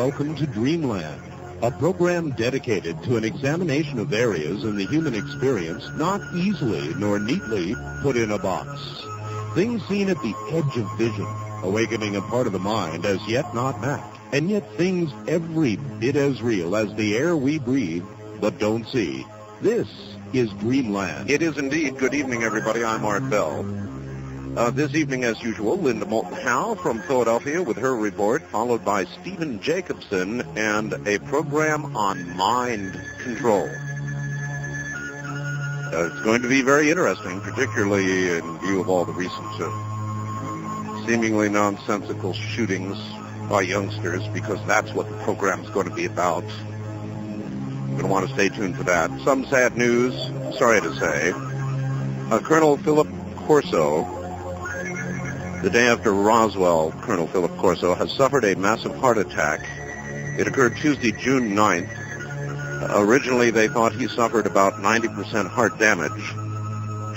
Welcome to Dreamland, a program dedicated to an examination of areas in the human experience not easily nor neatly put in a box. Things seen at the edge of vision, awakening a part of the mind as yet not mapped, and yet things every bit as real as the air we breathe but don't see. This is Dreamland. It is indeed. Good evening, everybody. I'm Art Bell. This evening, as usual, Linda Moulton Howe from Philadelphia with her report, followed by Stephen Jacobson and a program on mind control. It's going to be very interesting, particularly in view of all the recent seemingly nonsensical shootings by youngsters, because that's what the program's going to be about. You're going to want to stay tuned for that. Some sad news, sorry to say. Colonel Philip Corso, the day after Roswell, Colonel Philip Corso has suffered a massive heart attack. It occurred Tuesday, June 9th. Originally, they thought he suffered about 90% heart damage.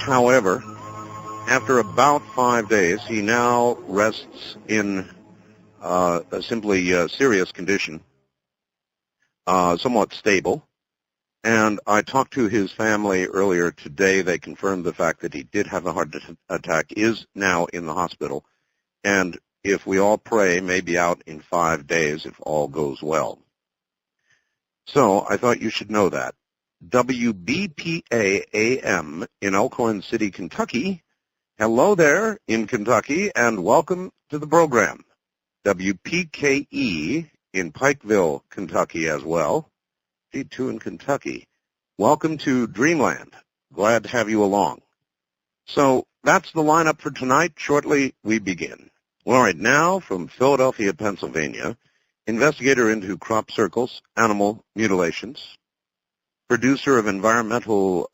However, after about 5 days, he now rests in a simply serious condition, somewhat stable. And I talked to his family earlier today. They confirmed the fact that he did have a heart attack, is now in the hospital, and if we all pray, may be out in 5 days if all goes well. So I thought you should know that. WBPA AM in Elkhorn City, Kentucky. Hello there in Kentucky, and welcome to the program. WPKE in Pikeville, Kentucky as well. G2 in Kentucky. Welcome to Dreamland. Glad to have you along. So that's the lineup for tonight. Shortly, we begin. All right, now from Philadelphia, Pennsylvania, investigator into crop circles, animal mutilations, producer of environmental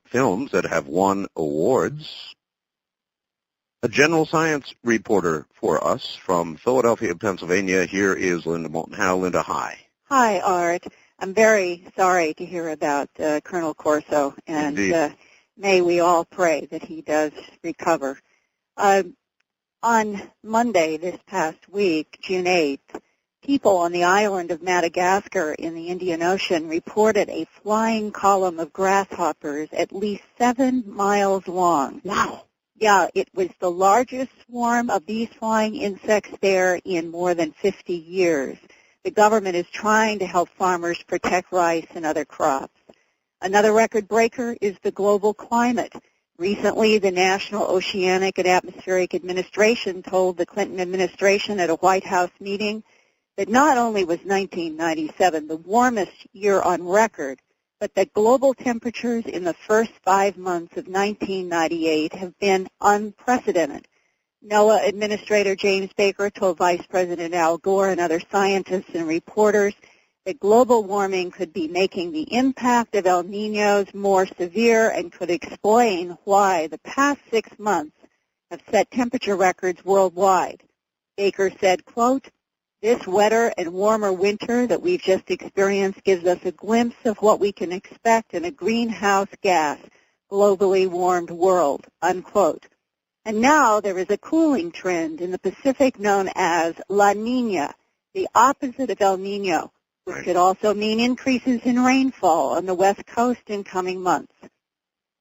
films that have won awards, a general science reporter for us from Philadelphia, Pennsylvania. Here is Linda Moulton Howe. Linda, hi. Hi, Art. I'm very sorry to hear about Colonel Corso, and may we all pray that he does recover. On Monday this past week, June 8th, people on the island of Madagascar in the Indian Ocean reported a flying column of grasshoppers at least 7 miles long. Wow. Yeah, it was the largest swarm of these flying insects there in more than 50 years. The government is trying to help farmers protect rice and other crops. Another record breaker is the global climate. Recently, the National Oceanic and Atmospheric Administration told the Clinton administration at a White House meeting that not only was 1997 the warmest year on record, but that global temperatures in the first 5 months of 1998 have been unprecedented. NOAA Administrator James Baker told Vice President Al Gore and other scientists and reporters that global warming could be making the impact of El Niños more severe and could explain why the past 6 months have set temperature records worldwide. Baker said, quote, "This wetter and warmer winter that we've just experienced gives us a glimpse of what we can expect in a greenhouse gas, globally warmed world," unquote. And now there is a cooling trend in the Pacific known as La Niña, the opposite of El Niño, which could also mean increases in rainfall on the West Coast in coming months.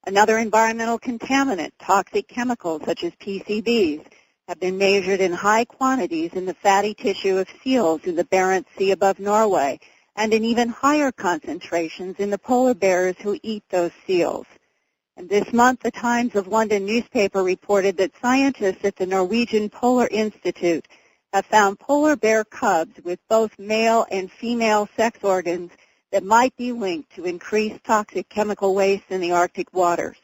Another environmental contaminant, toxic chemicals such as PCBs, have been measured in high quantities in the fatty tissue of seals in the Barents Sea above Norway, and in even higher concentrations in the polar bears who eat those seals. And this month, the Times of London newspaper reported that scientists at the Norwegian Polar Institute have found polar bear cubs with both male and female sex organs that might be linked to increased toxic chemical waste in the Arctic waters.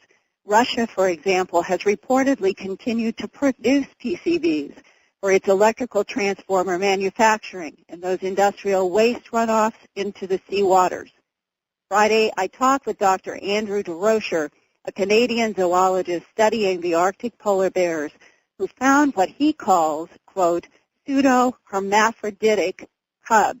Russia, for example, has reportedly continued to produce PCBs for its electrical transformer manufacturing and those industrial waste runoffs into the sea waters. Friday, I talked with Dr. Andrew DeRocher, a Canadian zoologist studying the Arctic polar bears, who found what he calls, quote, pseudo-hermaphroditic cubs.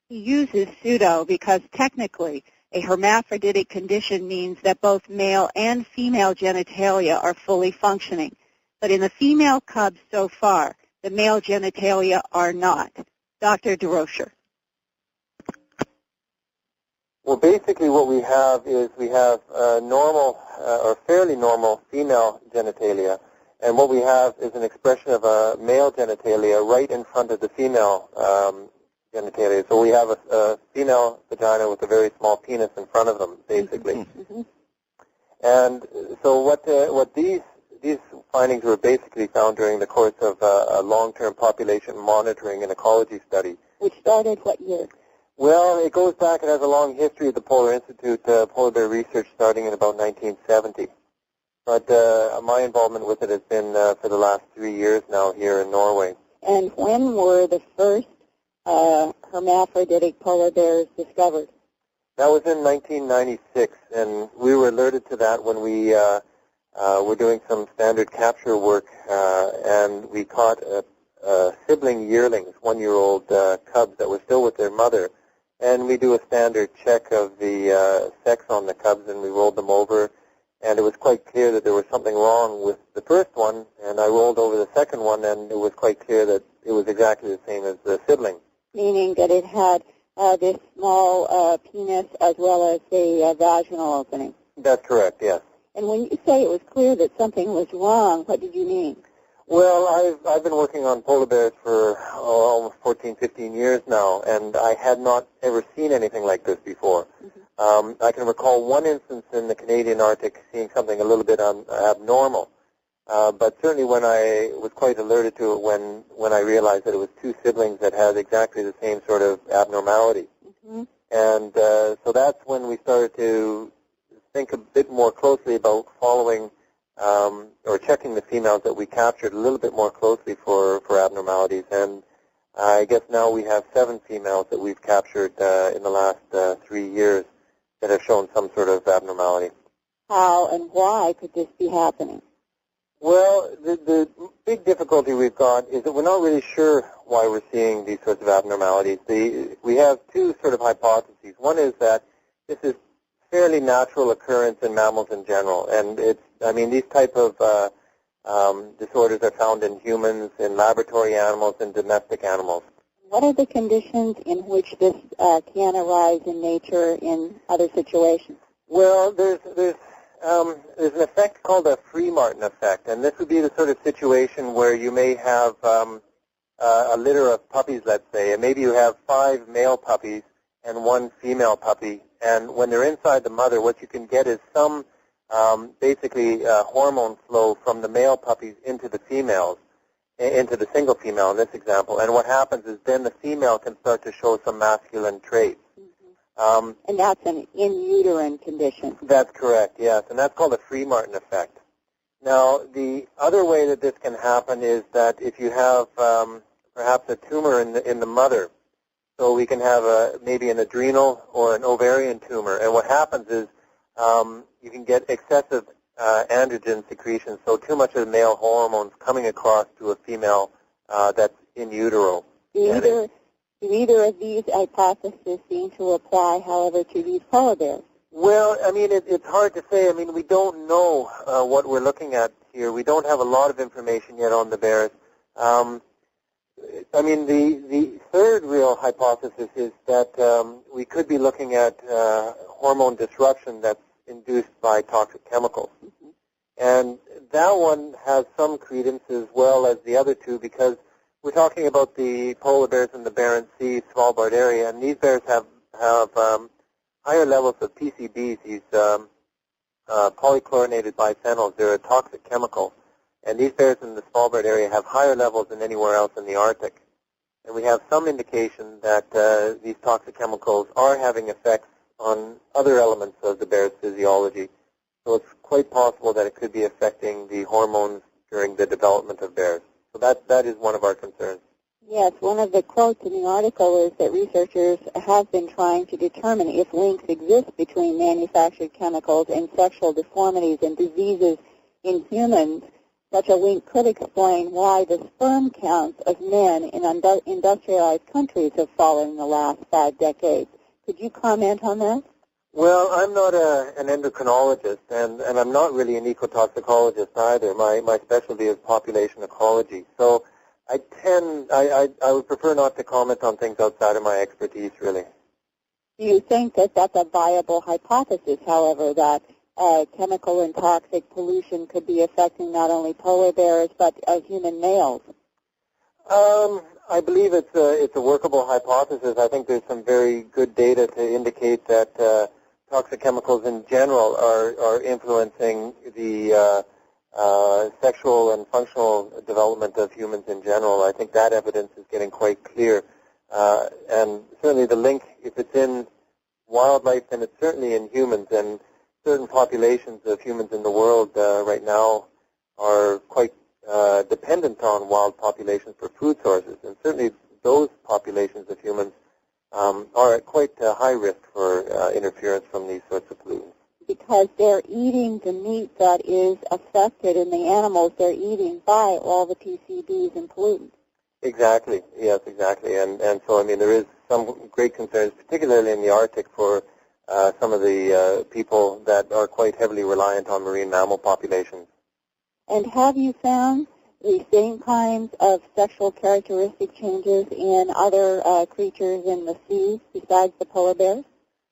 He uses pseudo because technically a hermaphroditic condition means that both male and female genitalia are fully functioning. But in the female cubs so far, the male genitalia are not. Dr. DeRocher. Well, basically what we have is we have normal or fairly normal female genitalia, and what we have is an expression of a male genitalia right in front of the female genitalia. So we have a female vagina with a very small penis in front of them, basically. Mm-hmm. And so what these findings were basically found during the course of a long-term population monitoring and ecology study. Which started what year? Well, it goes back, it has a long history of the Polar Institute, polar bear research starting in about 1970. But my involvement with it has been for the last 3 years now here in Norway. And when were the first hermaphroditic polar bears discovered? That was in 1996, and we were alerted to that when we were doing some standard capture work, and we caught sibling yearlings, 1-year-old cubs that were still with their mother. And we do a standard check of the sex on the cubs, and we rolled them over, and it was quite clear that there was something wrong with the first one, and I rolled over the second one, and it was quite clear that it was exactly the same as the sibling. Meaning that it had this small penis as well as the vaginal opening. That's correct, yes. And when you say it was clear that something was wrong, what did you mean? Well, I've been working on polar bears for almost 14, 15 years now, and I had not ever seen anything like this before. Mm-hmm. I can recall one instance in the Canadian Arctic seeing something a little bit abnormal, but certainly when I was quite alerted to it when I realized that it was two siblings that had exactly the same sort of abnormality. Mm-hmm. And so that's when we started to think a bit more closely about following or checking the females that we captured a little bit more closely for abnormalities. And I guess now we have 7 females that we've captured in the last 3 years that have shown some sort of abnormality. How and why could this be happening? Well, the big difficulty we've got is that we're not really sure why we're seeing these sorts of abnormalities. We have 2 sort of hypotheses. One is that this is fairly natural occurrence in mammals in general, and these type of disorders are found in humans, in laboratory animals, and domestic animals. What are the conditions in which this can arise in nature in other situations? Well, there's an effect called a Free-Martin effect, and this would be the sort of situation where you may have a litter of puppies, let's say, and maybe you have 5 male puppies and 1 female puppy, and when they're inside the mother, what you can get is some basically hormone flow from the male puppies into the females, into the single female in this example. And what happens is then the female can start to show some masculine traits. Mm-hmm. And that's an in-uterine condition. That's correct, yes. And that's called a Free-Martin effect. Now, the other way that this can happen is that if you have perhaps a tumor in the mother, so we can have maybe an adrenal or an ovarian tumor. And what happens is you can get excessive androgen secretion, so too much of the male hormones coming across to a female that's in utero. Do either of these hypotheses seem to apply, however, to these polar bears? Well, it's hard to say. We don't know what we're looking at here. We don't have a lot of information yet on the bears. The third real hypothesis is that we could be looking at hormone disruption that's induced by toxic chemicals. Mm-hmm. And that one has some credence as well as the other two, because we're talking about the polar bears in the Barents Sea, Svalbard area, and these bears have higher levels of PCBs, these polychlorinated biphenyls. They're a toxic chemical. And these bears in the Svalbard area have higher levels than anywhere else in the Arctic. And we have some indication that these toxic chemicals are having effects on other elements of the bear's physiology. So it's quite possible that it could be affecting the hormones during the development of bears. So that is one of our concerns. Yes, one of the quotes in the article is that researchers have been trying to determine if links exist between manufactured chemicals and sexual deformities and diseases in humans. Such a link could explain why the sperm counts of men in industrialized countries have fallen in the last 5 decades. Could you comment on that? Well, I'm not an endocrinologist, and I'm not really an ecotoxicologist either. My specialty is population ecology. So I would prefer not to comment on things outside of my expertise, really. Do you think that that's a viable hypothesis, however, that chemical and toxic pollution could be affecting not only polar bears but human males? I believe it's a workable hypothesis. I think there's some very good data to indicate that toxic chemicals in general are influencing the sexual and functional development of humans in general. I think that evidence is getting quite clear. And certainly the link, if it's in wildlife, then it's certainly in humans. And certain populations of humans in the world right now are quite dependent on wild populations for food sources. And certainly those populations of humans are at quite high risk for interference from these sorts of pollutants. Because they're eating the meat that is affected in the animals they're eating by all the PCBs and pollutants. Exactly. Yes, exactly. And so, I mean, there is some great concerns, particularly in the Arctic, for some of the people that are quite heavily reliant on marine mammal populations. And have you found the same kinds of sexual characteristic changes in other creatures in the seas besides the polar bears?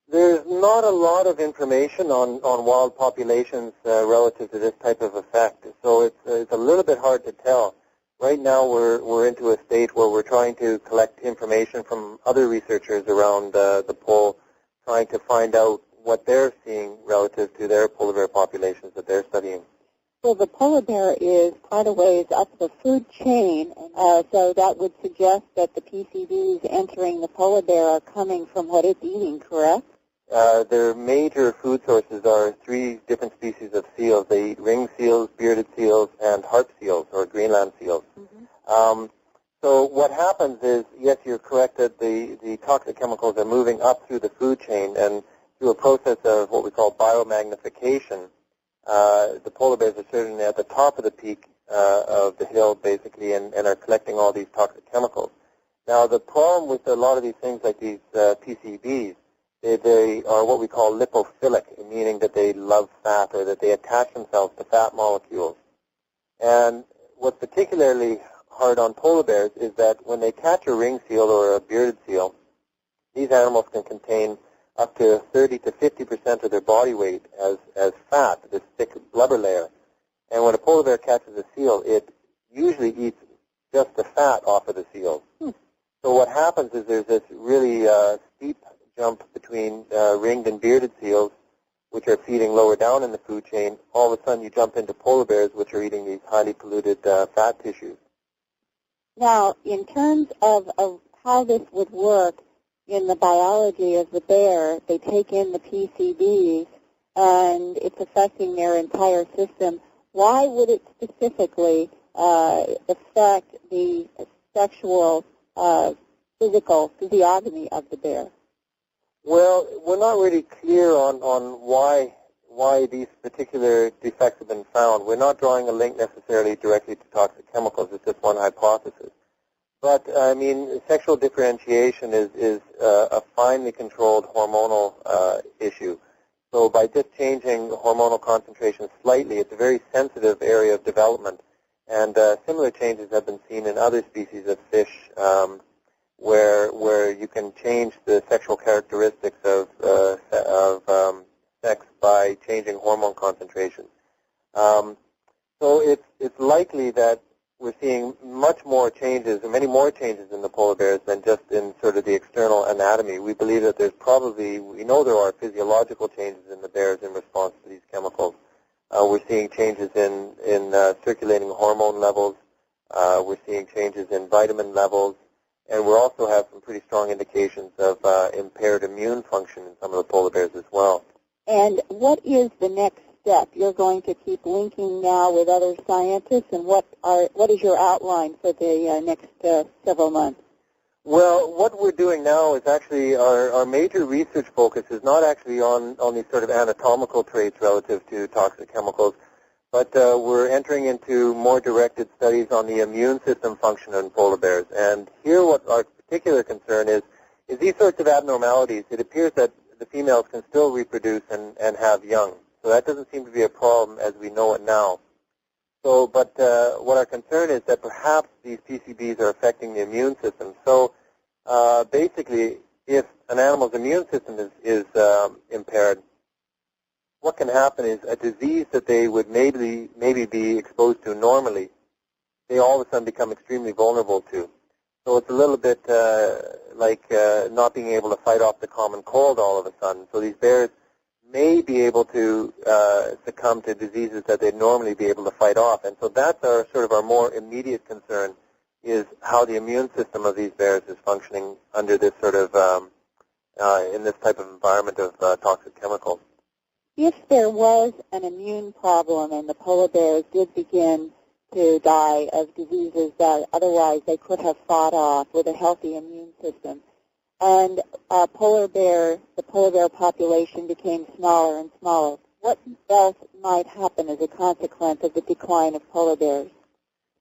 There's not a lot of information on wild populations relative to this type of effect, so it's a little bit hard to tell. Right now we're into a state where we're trying to collect information from other researchers around the pole, trying to find out what they're seeing relative to their polar bear populations that they're studying. Well, the polar bear is quite a ways up the food chain, so that would suggest that the PCBs entering the polar bear are coming from what it's eating, correct? Their major food sources are 3 different species of seals. They eat ring seals, bearded seals, and harp seals, or Greenland seals. Mm-hmm. So what happens is, yes, you're correct that the toxic chemicals are moving up through the food chain, and through a process of what we call biomagnification, the polar bears are certainly at the top of the peak of the hill, basically, and are collecting all these toxic chemicals. Now, the problem with a lot of these things like these PCBs, they are what we call lipophilic, meaning that they love fat or that they attach themselves to fat molecules. And what's particularly hard on polar bears is that when they catch a ring seal or a bearded seal, these animals can contain up to 30 to 50% of their body weight as fat, this thick blubber layer. And when a polar bear catches a seal, it usually eats just the fat off of the seal. So what happens is there's this really steep jump between ringed and bearded seals, which are feeding lower down in the food chain. All of a sudden you jump into polar bears, which are eating these highly polluted fat tissues. Now, in terms of how this would work in the biology of the bear, they take in the PCBs and it's affecting their entire system. Why would it specifically affect the sexual physiognomy of the bear? Well, we're not really clear on why these particular defects have been found. We're not drawing a link necessarily directly to toxic chemicals. It's just one hypothesis. But, I mean, sexual differentiation is a finely controlled hormonal issue. So by just changing hormonal concentration slightly, it's a very sensitive area of development. And similar changes have been seen in other species of fish where you can change the sexual characteristics of sex by changing hormone concentration. So it's likely that we're seeing much more changes, or many more changes in the polar bears than just in sort of the external anatomy. We believe that we know there are physiological changes in the bears in response to these chemicals. We're seeing changes in circulating hormone levels. We're seeing changes in vitamin levels. And we also have some pretty strong indications of impaired immune function in some of the polar bears as well. And what is the next step? You're going to keep linking now with other scientists, and what is your outline for the next several months? Well, what we're doing now is actually our major research focus is not actually on these sort of anatomical traits relative to toxic chemicals, but we're entering into more directed studies on the immune system function in polar bears. And here what our particular concern is these sorts of abnormalities. It appears that the females can still reproduce and have young. So that doesn't seem to be a problem as we know it now. So, but what our concern is that perhaps these PCBs are affecting the immune system. So basically, if an animal's immune system is impaired, what can happen is a disease that they would maybe be exposed to normally, they all of a sudden become extremely vulnerable to. So it's a little bit like not being able to fight off the common cold all of a sudden. So these bears may be able to succumb to diseases that they'd normally be able to fight off. And so that's our more immediate concern, is how the immune system of these bears is functioning under this sort of, in this type of environment of toxic chemicals. If there was an immune problem and the polar bears did begin to die of diseases that otherwise they could have fought off with a healthy immune system, and the polar bear population became smaller and smaller, what else might happen as a consequence of the decline of polar bears?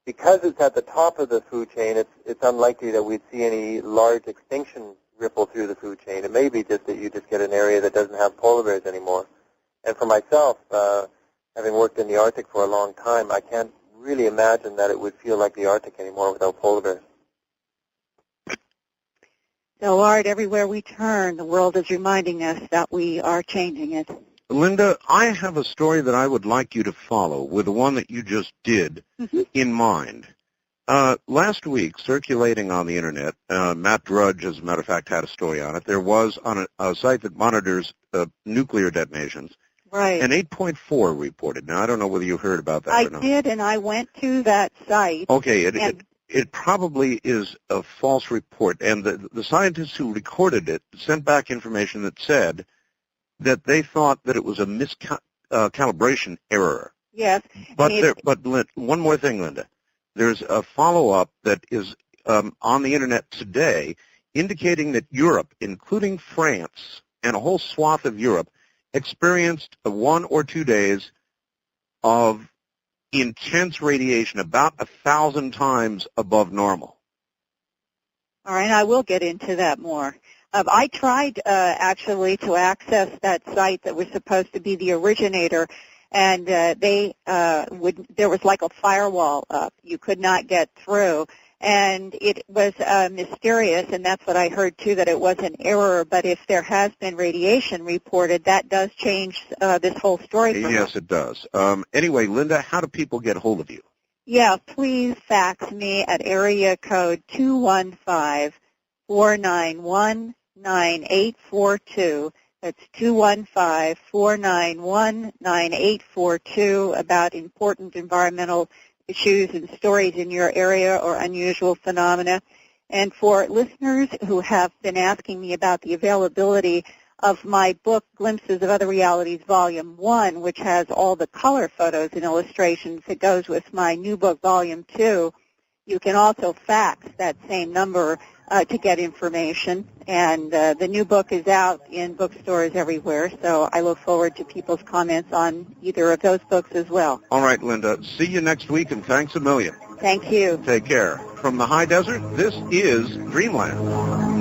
Because it's at the top of the food chain, it's unlikely that we'd see any large extinction ripple through the food chain. It may be just that you just get an area that doesn't have polar bears anymore. And for myself, having worked in the Arctic for a long time, I can't really imagine that it would feel like the Arctic anymore without polar bears. So, Art, everywhere we turn, the world is reminding us that we are changing it. Linda, I have a story that I would like you to follow with the one that you just did in mind. Last week, circulating on the Internet, Matt Drudge, as a matter of fact, had a story on it. There was on a site that monitors nuclear detonations. Right. An 8.4 reported. Now, I don't know whether you heard about that or not. I did, and I went to that site. Okay, it probably is a false report, and the scientists who recorded it sent back information that said that they thought that it was a miscalibration error. Yes. But one more thing, Linda. There's a follow-up that is on the Internet today indicating that Europe, including France and a whole swath of Europe, experienced 1 or 2 days of intense radiation, about 1,000 times above normal. All right, I will get into that more. I tried actually to access that site that was supposed to be the originator, and there was like a firewall up. You could not get through. And it was mysterious, and that's what I heard, too, that it was an error. But if there has been radiation reported, that does change this whole story for Yes, us. it does. Anyway, Linda, how do people get hold of you? Yeah, please fax me at area code 215-491-9842. That's 215-491-9842 about important environmental issues and stories in your area or unusual phenomena. And for listeners who have been asking me about the availability of my book, Glimpses of Other Realities, Volume 1, which has all the color photos and illustrations that goes with my new book, Volume 2, you can also fax that same number to get information. And the new book is out in bookstores everywhere, so I look forward to people's comments on either of those books as well. All right, Linda. See you next week, and thanks a million. Thank you. Take care. From the high desert, this is Dreamland.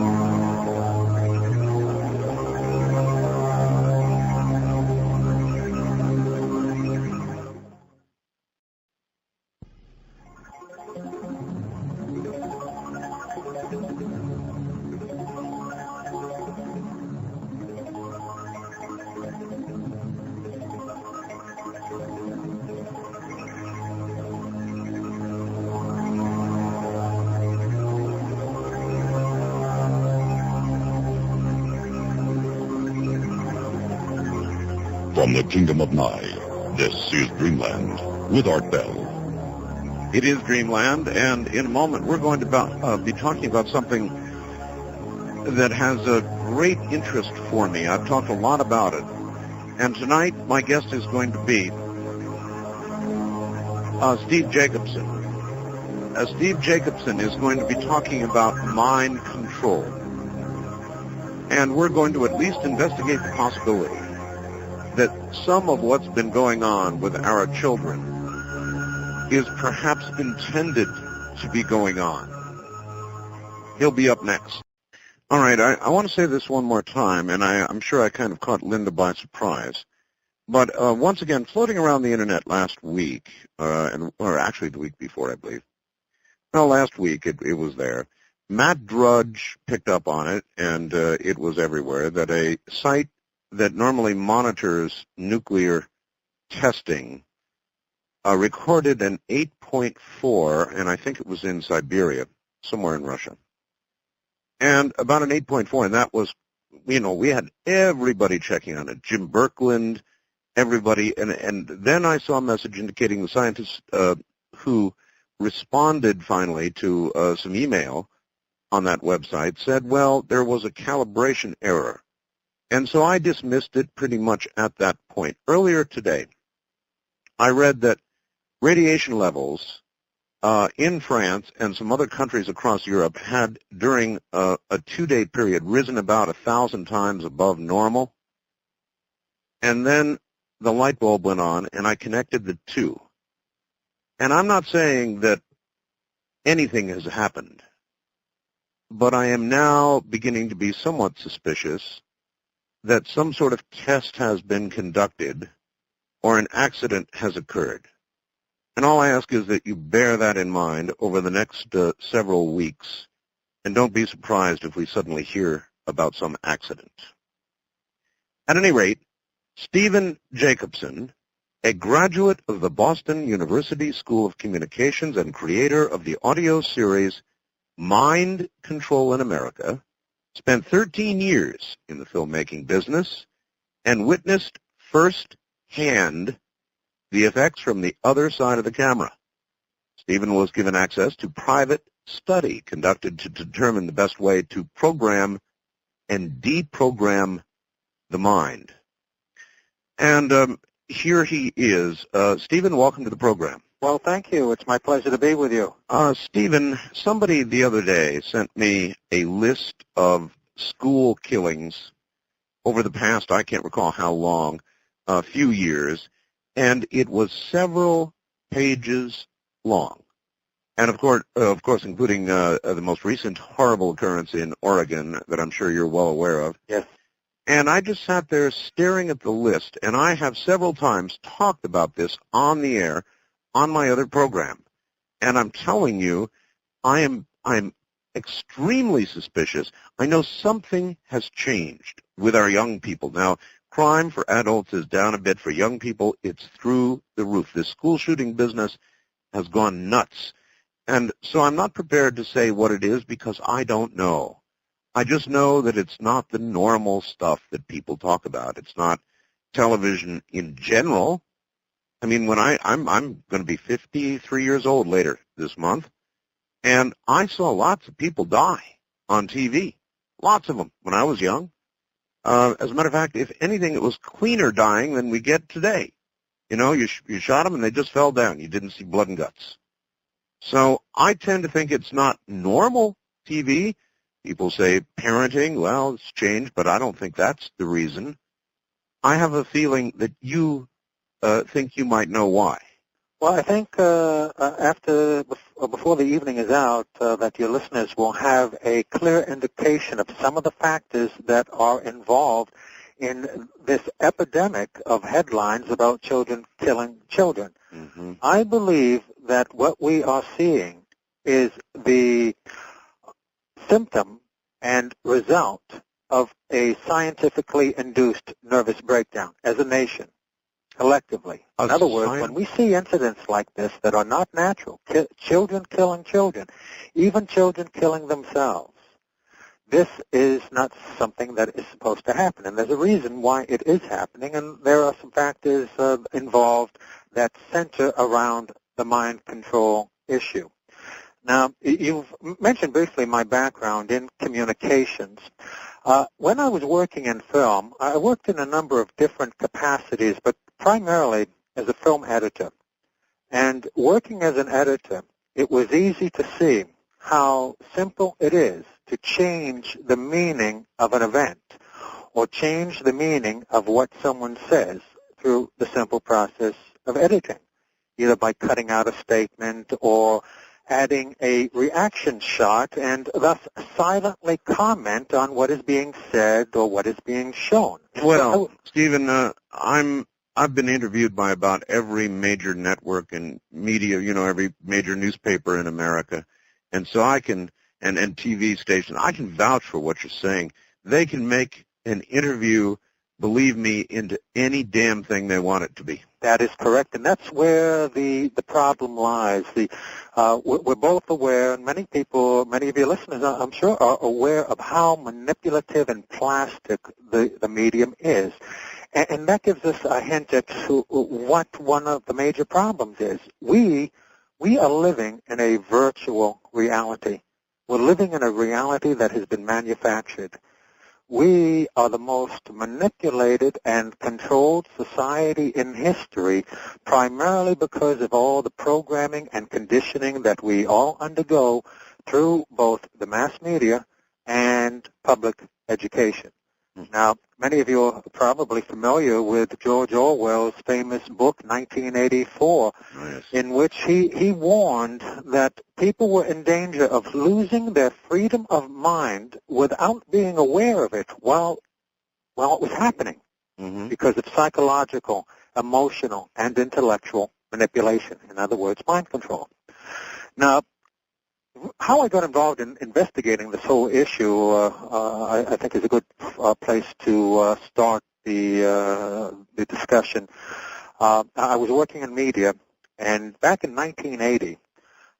From the Kingdom of Nye, this is Dreamland with Art Bell. It is Dreamland, and in a moment we're going to be talking about something that has a great interest for me. I've talked a lot about it. And tonight my guest is going to be Steve Jacobson. Steve Jacobson is going to be talking about mind control. And we're going to at least investigate the possibility that some of what's been going on with our children is perhaps intended to be going on. He'll be up next. All right, I want to say this one more time, and I'm sure I kind of caught Linda by surprise. But once again, floating around the Internet last week, or actually the week before, I believe. Well, last week it was there. Matt Drudge picked up on it, and it was everywhere, that a site that normally monitors nuclear testing recorded an 8.4, and I think it was in Siberia, somewhere in Russia. And about an 8.4, and that was, we had everybody checking on it. Jim Birkeland, everybody, and then I saw a message indicating the scientists who responded finally to some email on that website said, well, there was a calibration error. And so I dismissed it pretty much at that point. Earlier today, I read that radiation levels in France and some other countries across Europe had, during a 2-day period, risen about 1,000 times above normal. And then the light bulb went on, and I connected the two. And I'm not saying that anything has happened, but I am now beginning to be somewhat suspicious that some sort of test has been conducted or an accident has occurred. And all I ask is that you bear that in mind over the next several weeks, and don't be surprised if we suddenly hear about some accident. At any rate, Stephen Jacobson, a graduate of the Boston University School of Communications and creator of the audio series Mind Control in America, spent 13 years in the filmmaking business and witnessed firsthand the effects from the other side of the camera. Stephen was given access to private study conducted to determine the best way to program and deprogram the mind. And here he is. Stephen, welcome to the program. Well, thank you. It's my pleasure to be with you. Stephen, somebody the other day sent me a list of school killings over the past, I can't recall how long, a few years, and it was several pages long. And of course, including the most recent horrible occurrence in Oregon that I'm sure you're well aware of. Yes. And I just sat there staring at the list, and I have several times talked about this on the air on my other program. And I'm telling you, I'm extremely suspicious. I know something has changed with our young people. Now, crime for adults is down a bit. For young people, it's through the roof. This school shooting business has gone nuts. And so I'm not prepared to say what it is because I don't know. I just know that it's not the normal stuff that people talk about. It's not television in general. I mean, when I'm going to be 53 years old later this month, and I saw lots of people die on TV, lots of them when I was young. As a matter of fact, if anything, it was cleaner dying than we get today. You shot them and they just fell down. You didn't see blood and guts. So I tend to think it's not normal TV. People say parenting, well, it's changed, but I don't think that's the reason. I have a feeling that you think you might know why. Well, I think before the evening is out, that your listeners will have a clear indication of some of the factors that are involved in this epidemic of headlines about children killing children. Mm-hmm. I believe that what we are seeing is the symptom and result of a scientifically induced nervous breakdown as a nation, collectively. In other words, when we see incidents like this that are not natural, children killing children, even children killing themselves, this is not something that is supposed to happen. And there's a reason why it is happening, and there are some factors involved that center around the mind control issue. Now, you've mentioned briefly my background in communications. When I was working in film, I worked in a number of different capacities, but primarily as a film editor. And working as an editor, it was easy to see how simple it is to change the meaning of an event or change the meaning of what someone says through the simple process of editing, either by cutting out a statement or adding a reaction shot and thus silently comment on what is being said or what is being shown. Well, Stephen, I've been interviewed by about every major network and media, every major newspaper in America. And so I can, and TV stations, I can vouch for what you're saying. They can make an interview, believe me, into any damn thing they want it to be. That is correct, and that's where the problem lies. We're both aware, and many of your listeners, I'm sure, are aware of how manipulative and plastic the medium is. And that gives us a hint at what one of the major problems is. We are living in a virtual reality. We're living in a reality that has been manufactured. We are the most manipulated and controlled society in history, primarily because of all the programming and conditioning that we all undergo through both the mass media and public education. Now, many of you are probably familiar with George Orwell's famous book, 1984, Yes. in which he warned that people were in danger of losing their freedom of mind without being aware of it while it was happening, because of psychological, emotional, and intellectual manipulation. In other words, mind control. Now, how I got involved in investigating this whole issue, I think, is a good place to start the discussion. I was working in media, and back in 1980,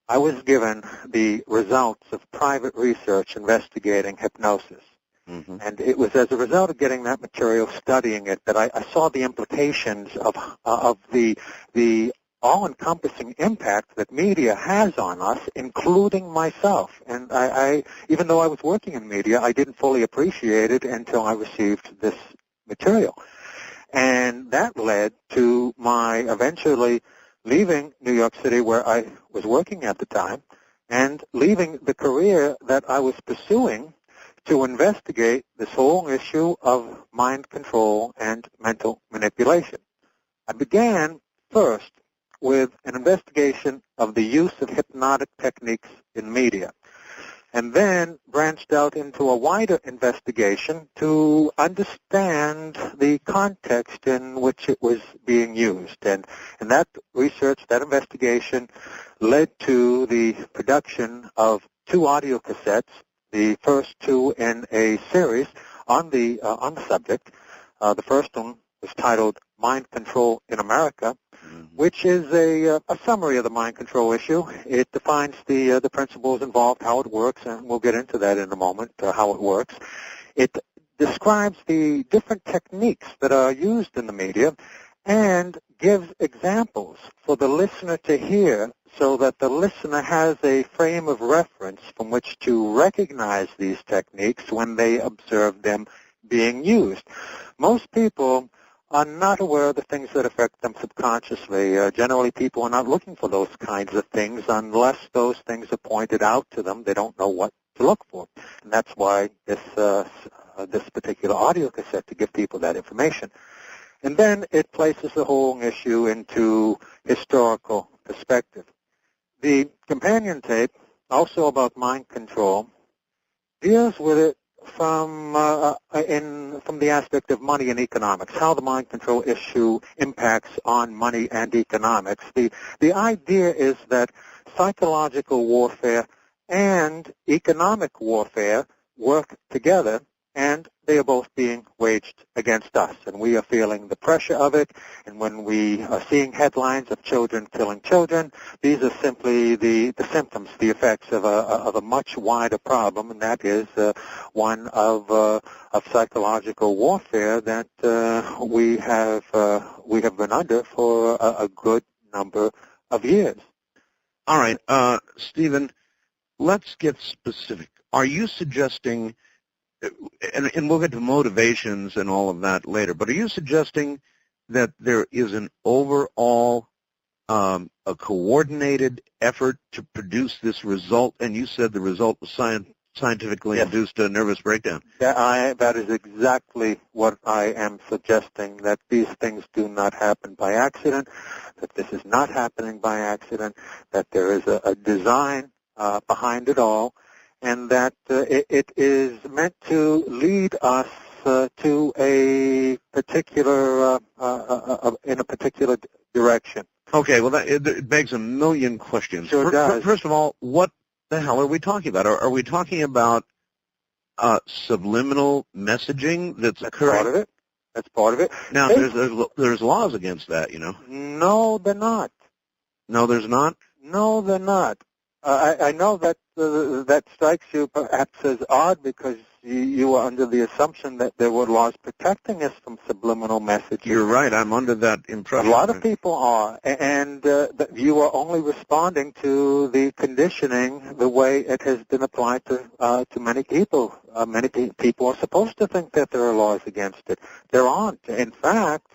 I was given the results of private research investigating hypnosis. And it was as a result of getting that material, studying it, that I saw the implications of the all-encompassing impact that media has on us, including myself. And I, even though I was working in media, I didn't fully appreciate it until I received this material. And that led to my eventually leaving New York City, where I was working at the time, and leaving the career that I was pursuing to investigate this whole issue of mind control and mental manipulation. I began first with an investigation of the use of hypnotic techniques in media, and then branched out into a wider investigation to understand the context in which it was being used. And that research, that investigation, led to the production of 2 audio cassettes, the first 2 in a series on the subject. The first one was titled Mind Control in America, which is a summary of the mind control issue. It defines the principles involved, how it works, and we'll get into that in a moment, how it works. It describes the different techniques that are used in the media and gives examples for the listener to hear, so that the listener has a frame of reference from which to recognize these techniques when they observe them being used. Most people are not aware of the things that affect them subconsciously. Generally, people are not looking for those kinds of things unless those things are pointed out to them. They don't know what to look for. And that's why this particular audio cassette, to give people that information. And then it places the whole issue into historical perspective. The companion tape, also about mind control, deals with it from the aspect of money and economics, how the mind control issue impacts on money and economics. The idea is that psychological warfare and economic warfare work together, and they are both being waged against us, and we are feeling the pressure of it. And when we are seeing headlines of children killing children, these are simply the symptoms, the effects of a much wider problem, and that is one of psychological warfare that we have been under for a good number of years. All right, Stephen, let's get specific. Are you suggesting, and we'll get to motivations and all of that later, but are you suggesting that there is an overall a coordinated effort to produce this result, and you said the result was scientifically induced a nervous breakdown? That is exactly what I am suggesting, that these things do not happen by accident, that this is not happening by accident, that there is a design behind it all, and that it is meant to lead us to a particular in a particular direction. Okay, well, it begs a million questions. Sure does. First of all, what the hell are we talking about? Are we talking about subliminal messaging that's occurring? Part of it. That's part of it. Now, there's laws against that, you know. No, they're not. No, there's not? No, they're not. I know that that strikes you perhaps as odd because you were under the assumption that there were laws protecting us from subliminal messages. You're right. I'm under that impression. A lot of people are, and you are only responding to the conditioning the way it has been applied to many people. Many people are supposed to think that there are laws against it. There aren't. In fact,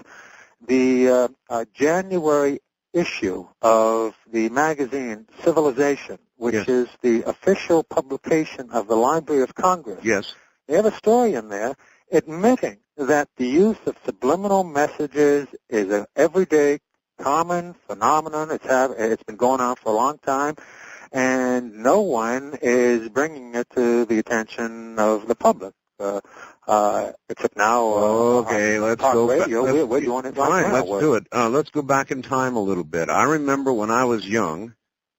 the January issue of the magazine Civilization, which yes. is the official publication of the Library of Congress. Yes. They have a story in there admitting that the use of subliminal messages is an everyday common phenomenon. It's been going on for a long time, and no one is bringing it to the attention of the public. Except now, okay, let's go radio. Where do you want it right fine, now? Let's do it. Let's go back in time a little bit. I remember when I was young,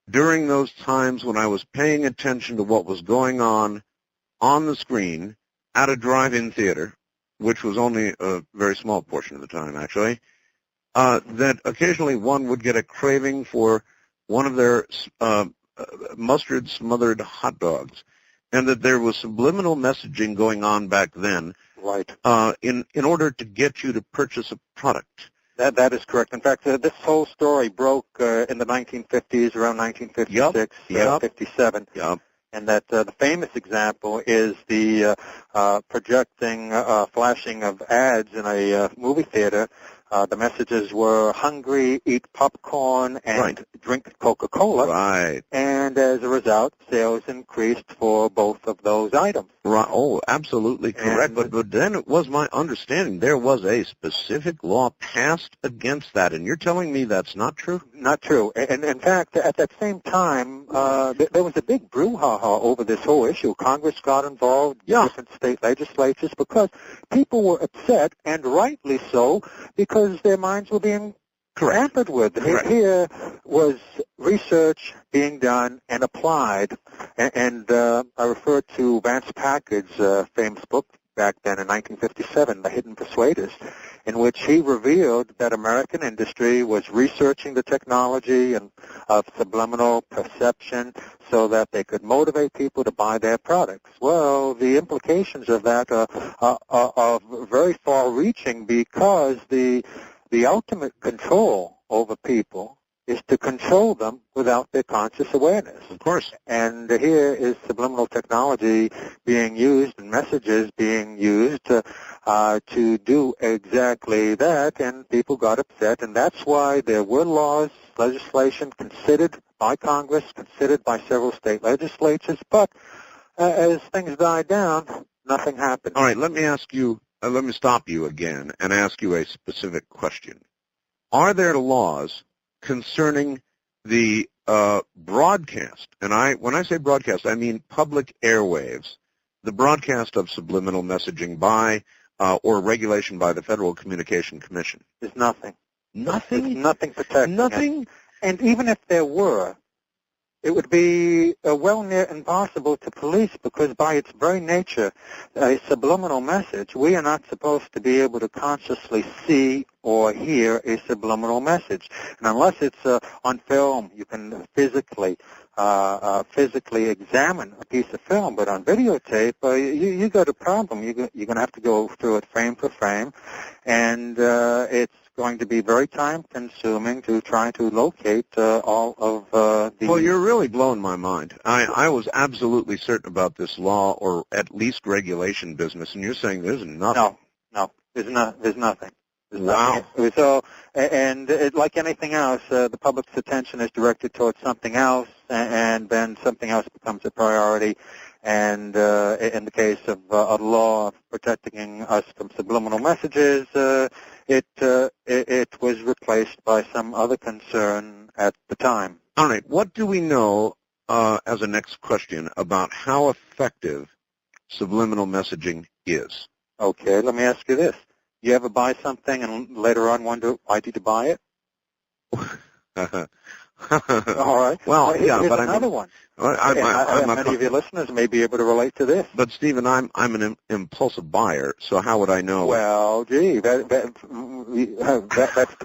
during those times when I was paying attention to what was going on the screen at a drive-in theater, which was only a very small portion of the time, actually, that occasionally one would get a craving for one of their mustard-smothered hot dogs, and that there was subliminal messaging going on back then, right? In order to get you to purchase a product. That is correct. In fact, this whole story broke in the 1950s, around 1956, 57. Yep. And that the famous example is the projecting, flashing of ads in a movie theater. The messages were hungry, eat popcorn, and right. drink Coca-Cola. Right. And as a result, sales increased for both of those items. Right. Oh, absolutely correct. But then it was my understanding there was a specific law passed against that, and you're telling me that's not true? Not true. And in fact, at that same time, there was a big brouhaha over this whole issue. Congress got involved, different state legislatures, because people were upset, and rightly so, because their minds were being tampered with. Correct. Here was research being done and applied, and I refer to Vance Packard's famous book back then in 1957, The Hidden Persuaders, in which he revealed that American industry was researching the technology and of subliminal perception so that they could motivate people to buy their products. Well, the implications of that are very far-reaching because the ultimate control over people is to control them without their conscious awareness. Of course. And here is subliminal technology being used and messages being used to do exactly that, and people got upset, and that's why there were laws, legislation considered by Congress, considered by several state legislatures, but as things died down, nothing happened. All right, let me ask you, let me stop you again and ask you a specific question. Are there laws concerning the broadcast, and when I say broadcast, I mean public airwaves, the broadcast of subliminal messaging by or regulation by the Federal Communication Commission? There's nothing. Nothing? There's nothing protecting Nothing? it. And even if there were, it would be well near impossible to police because by its very nature, a subliminal message, we are not supposed to be able to consciously see or hear a subliminal message. And unless it's on film, you can physically examine a piece of film. But on videotape, you got a problem. You're going to have to go through it frame for frame, and it's going to be very time-consuming to try to locate all of the... Well, you're really blowing my mind. I was absolutely certain about this law or at least regulation business, and you're saying there's nothing. No, there's nothing. Wow. So, and like anything else, the public's attention is directed towards something else, and then something else becomes a priority. And in the case of a law protecting us from subliminal messages, it was replaced by some other concern at the time. All right. What do we know, as a next question, about how effective subliminal messaging is? Okay, let me ask you this. You ever buy something and later on wonder, why did you buy it? All right. Well, yeah, here's but another one. Many of your listeners may be able to relate to this. But Stephen, I'm an impulsive buyer, so how would I know? Well, gee, that's the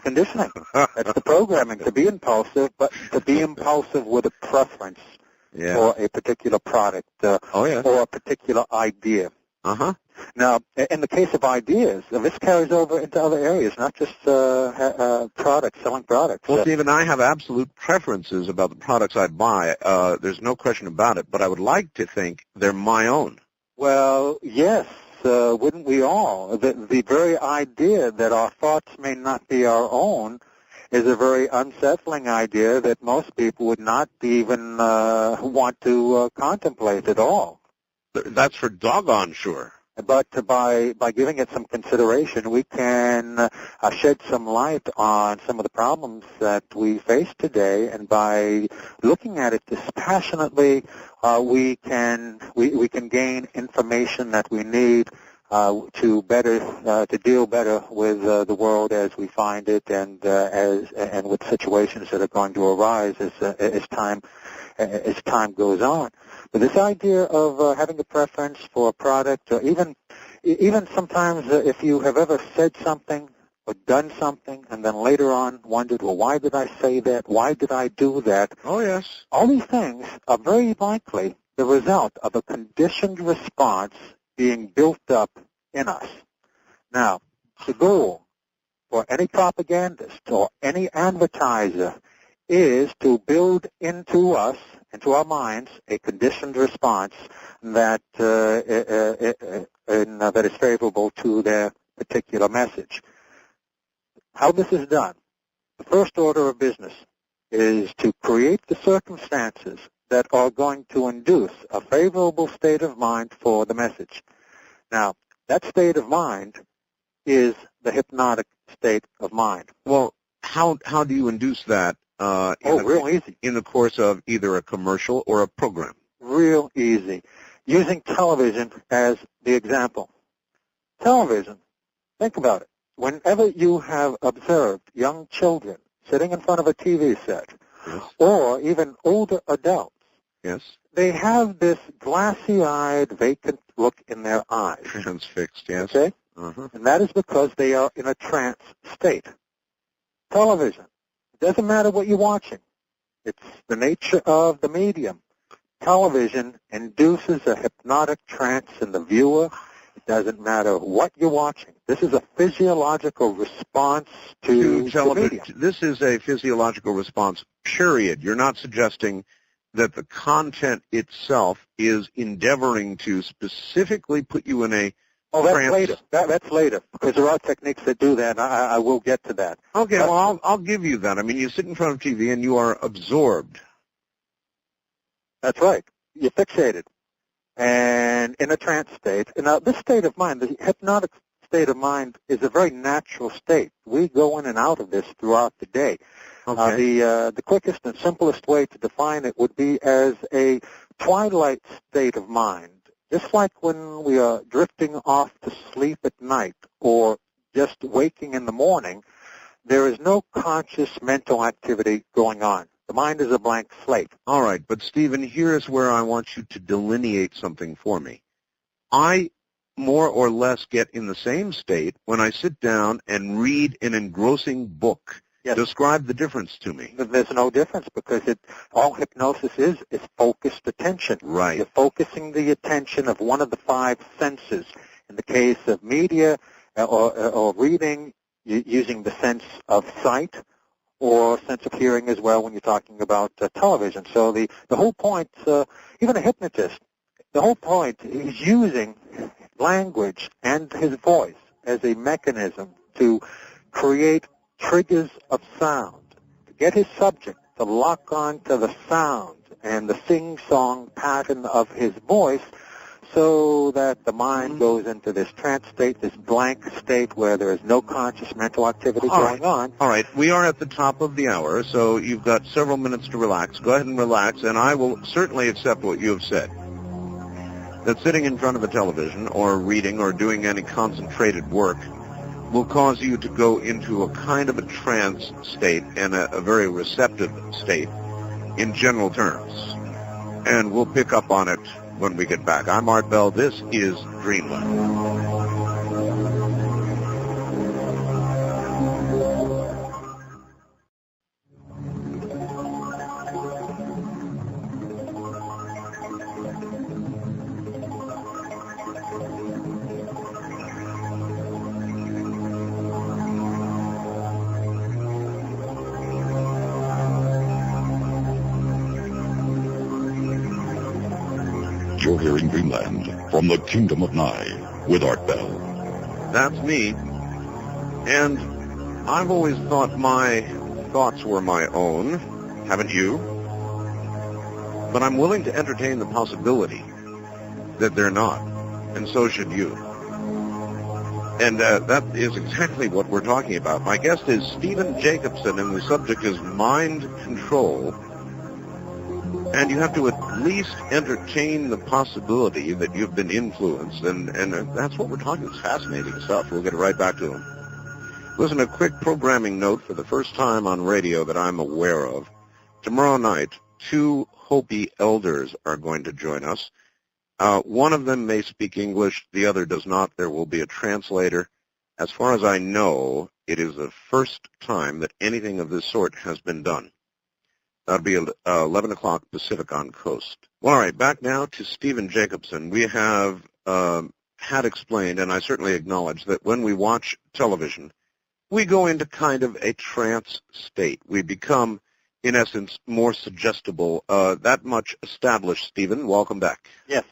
conditioning. That's the programming, to be impulsive, but to be impulsive with a preference for a particular product or a particular idea. Uh-huh. Now, in the case of ideas, this carries over into other areas, not just products, selling products. Well, Stephen, I have absolute preferences about the products I buy. There's no question about it, but I would like to think they're my own. Well, yes, wouldn't we all? The very idea that our thoughts may not be our own is a very unsettling idea that most people would not even want to contemplate at all. That's for doggone sure. But by giving it some consideration, we can shed some light on some of the problems that we face today, and by looking at it dispassionately, we can gain information that we need to deal better with the world as we find it, and with situations that are going to arise as time goes on. But this idea of having a preference for a product, or even sometimes if you have ever said something or done something and then later on wondered, well, why did I say that? Why did I do that? Oh, yes. All these things are very likely the result of a conditioned response being built up in us. Now, the goal for any propagandist or any advertiser is to build into us, into our minds, a conditioned response that that is favorable to their particular message. How this is done, the first order of business is to create the circumstances that are going to induce a favorable state of mind for the message. Now, that state of mind is the hypnotic state of mind. Well, how do you induce that? Real easy. In the course of either a commercial or a program. Real easy. Using television as the example. Television, think about it. Whenever you have observed young children sitting in front of a TV set, yes, or even older adults, yes, they have this glassy-eyed, vacant look in their eyes. Transfixed, yes. Okay? Uh-huh. And that is because they are in a trance state. Television. It doesn't matter what you're watching. It's the nature of the medium. Television induces a hypnotic trance in the viewer. It doesn't matter what you're watching. This is a physiological response to television. The medium. This is a physiological response, period. You're not suggesting that the content itself is endeavoring to specifically put you in a that's later. That's later, because there are techniques that do that, and I will get to that. Okay, well, I'll give you that. I mean, you sit in front of TV and you are absorbed. That's right. You're fixated and in a trance state. And now, this state of mind, the hypnotic state of mind, is a very natural state. We go in and out of this throughout the day. Okay. The quickest and simplest way to define it would be as a twilight state of mind. Just like when we are drifting off to sleep at night or just waking in the morning, there is no conscious mental activity going on. The mind is a blank slate. All right, but Stephen, here's where I want you to delineate something for me. I more or less get in the same state when I sit down and read an engrossing book. Yes. Describe the difference to me. There's no difference, because all hypnosis is focused attention. Right. You're focusing the attention of one of the five senses. In the case of media or reading, you're using the sense of sight or sense of hearing as well when you're talking about television. So the whole point, even a hypnotist, the whole point is using language and his voice as a mechanism to create triggers of sound, to get his subject to lock on to the sound and the sing-song pattern of his voice, so that the mind goes into this trance state, this blank state where there is no conscious mental activity going on. All right. We are at the top of the hour, so you've got several minutes to relax. Go ahead and relax, and I will certainly accept what you have said. That sitting in front of a television or reading or doing any concentrated work will cause you to go into a kind of a trance state and a very receptive state in general terms. And we'll pick up on it when we get back. I'm Art Bell. This is Dreamland. You're hearing Dreamland from the Kingdom of Nye with Art Bell. That's me. And I've always thought my thoughts were my own. Haven't you? But I'm willing to entertain the possibility that they're not. And so should you. And that is exactly what we're talking about. My guest is Stephen Jacobson, and the subject is mind control. And you have to at least entertain the possibility that you've been influenced, and that's what we're talking about. It's fascinating stuff. We'll get right back to him. Listen, a quick programming note for the first time on radio that I'm aware of. Tomorrow night, 2 Hopi elders are going to join us. One of them may speak English, the other does not. There will be a translator. As far as I know, it is the first time that anything of this sort has been done. That'll be 11 o'clock Pacific on Coast. Well, all right, back now to Stephen Jacobson. We have had explained, and I certainly acknowledge, that when we watch television, we go into kind of a trance state. We become, in essence, more suggestible. That much established, Stephen. Welcome back. Yes.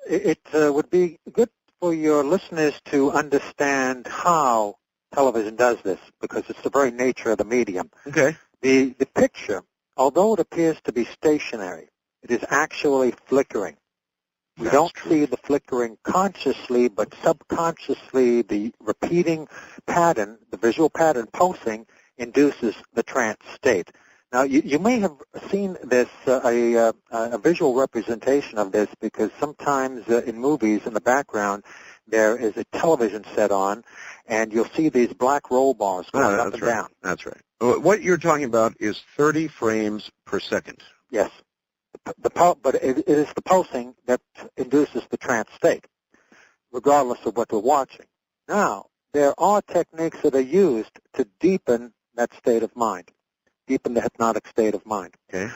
It would be good for your listeners to understand how television does this, because it's the very nature of the medium. Okay. The picture, although it appears to be stationary, it is actually flickering. We don't see the flickering consciously, but subconsciously the repeating pattern, the visual pattern pulsing, induces the trance state. Now, you may have seen this, a visual representation of this, because sometimes in movies in the background there is a television set on, and you'll see these black roll bars going up and down. That's right. What you're talking about is 30 frames per second. Yes. But it is the pulsing that induces the trance state, regardless of what we're watching. Now, there are techniques that are used to deepen that state of mind, deepen the hypnotic state of mind. Okay.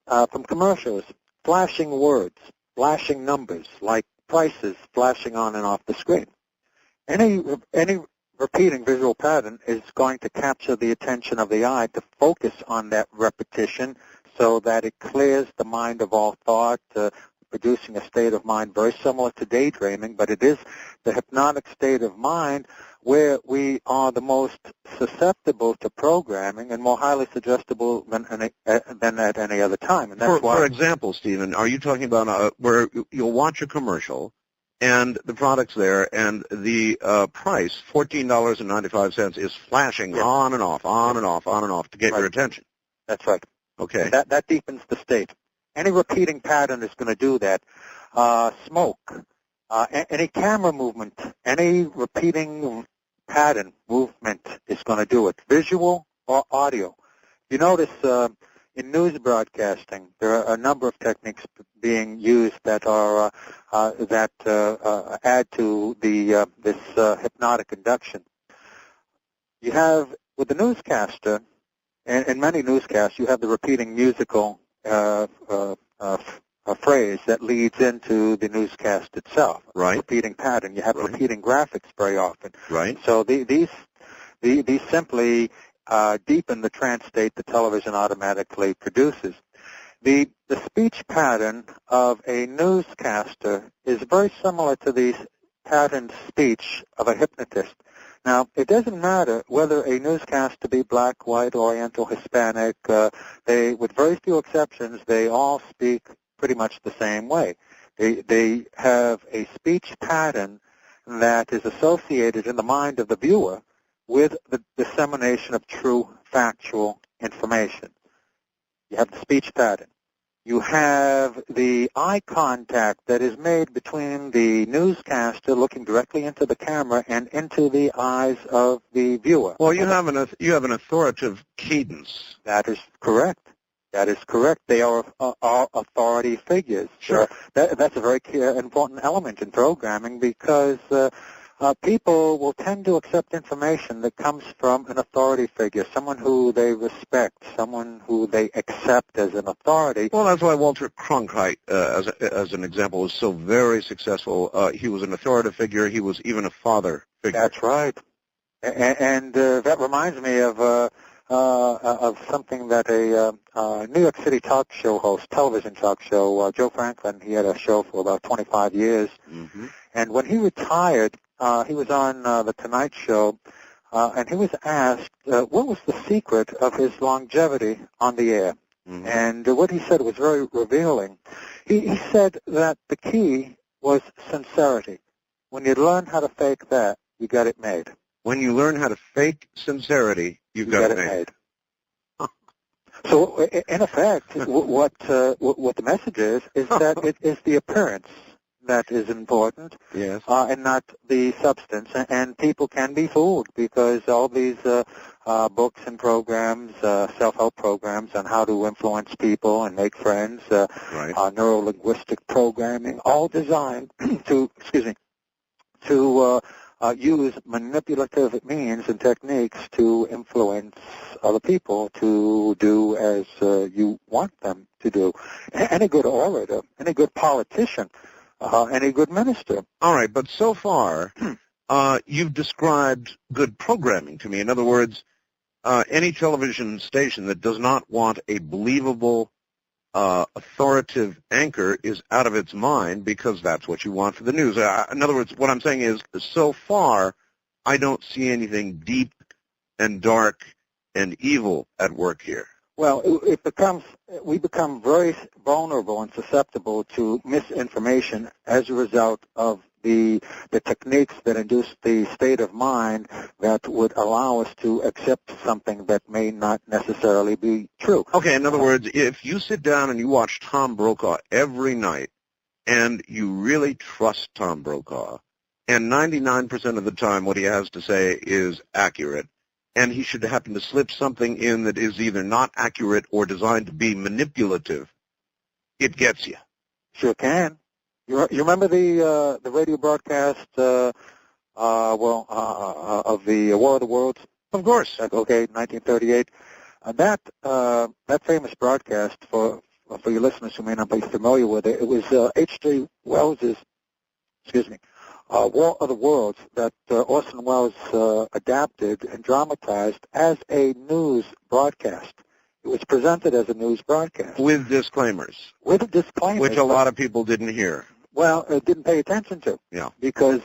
From commercials, flashing words, flashing numbers, like prices flashing on and off the screen. Any repeating visual pattern is going to capture the attention of the eye to focus on that repetition so that it clears the mind of all thought, producing a state of mind very similar to daydreaming, but it is the hypnotic state of mind where we are the most susceptible to programming and more highly suggestible than at any other time. And that's for example, Stephen, are you talking about where you'll watch a commercial and the product's there and the price, $14.95, is flashing on and off, on and off, on and off to get your attention? That's right. Okay. That deepens the state. Any repeating pattern is going to do that. Smoke, any camera movement, any repeating pattern movement is going to do it, visual or audio. You notice in news broadcasting, there are a number of techniques being used that are add to the this hypnotic induction. You have with the newscaster, and in many newscasts, you have the repeating musical phrase that leads into the newscast itself. Right. Repeating pattern. You have repeating graphics very often. Right. So these simply deepen the trance state the television automatically produces. The speech pattern of a newscaster is very similar to the patterned speech of a hypnotist. Now, it doesn't matter whether a newscaster be black, white, Oriental, Hispanic. With very few exceptions, they all speak pretty much the same way. They have a speech pattern that is associated in the mind of the viewer with the dissemination of true factual information. You have the speech pattern. You have the eye contact that is made between the newscaster looking directly into the camera and into the eyes of the viewer. Well, you have an authoritative cadence. That is correct. That is correct. They are authority figures. Sure. That's a very important element in programming because people will tend to accept information that comes from an authority figure, someone who they respect, someone who they accept as an authority. Well, that's why Walter Cronkite, as an example, was so very successful. He was an authoritative figure. He was even a father figure. That's right. And that reminds me of something that a New York City talk show host, television talk show, Joe Franklin, he had a show for about 25 years. Mm-hmm. And when he retired, he was on The Tonight Show, and he was asked what was the secret of his longevity on the air. Mm-hmm. And what he said was very revealing. He said that the key was sincerity. When you learn how to fake that, you got it made. When you learn how to fake sincerity, you got it made. So, in effect, what the message is that it is the appearance that is important, yes, and not the substance. And people can be fooled because all these books and programs, self-help programs on how to influence people and make friends, right, neuro-linguistic programming, all designed to use manipulative means and techniques to influence other people to do as you want them to do. Any good orator, any good politician, any good minister. All right, but so far, you've described good programming to me. In other words, any television station that does not want a believable, authoritative anchor is out of its mind because that's what you want for the news. In other words, what I'm saying is, so far, I don't see anything deep and dark and evil at work here. Well, we become very vulnerable and susceptible to misinformation as a result of the techniques that induce the state of mind that would allow us to accept something that may not necessarily be true. Okay, in other words, if you sit down and you watch Tom Brokaw every night and you really trust Tom Brokaw, and 99% of the time what he has to say is accurate, and he should happen to slip something in that is either not accurate or designed to be manipulative, it gets you. Sure can. You remember the radio broadcast of the War of the Worlds? Of course. Okay, 1938. That famous broadcast, for your listeners who may not be familiar with it, it was H.G. Wells's, War of the Worlds that Orson Welles adapted and dramatized as a news broadcast. It was presented as a news broadcast. With disclaimers. With disclaimers. Which a lot of people didn't hear. Well, didn't pay attention to. Yeah. Because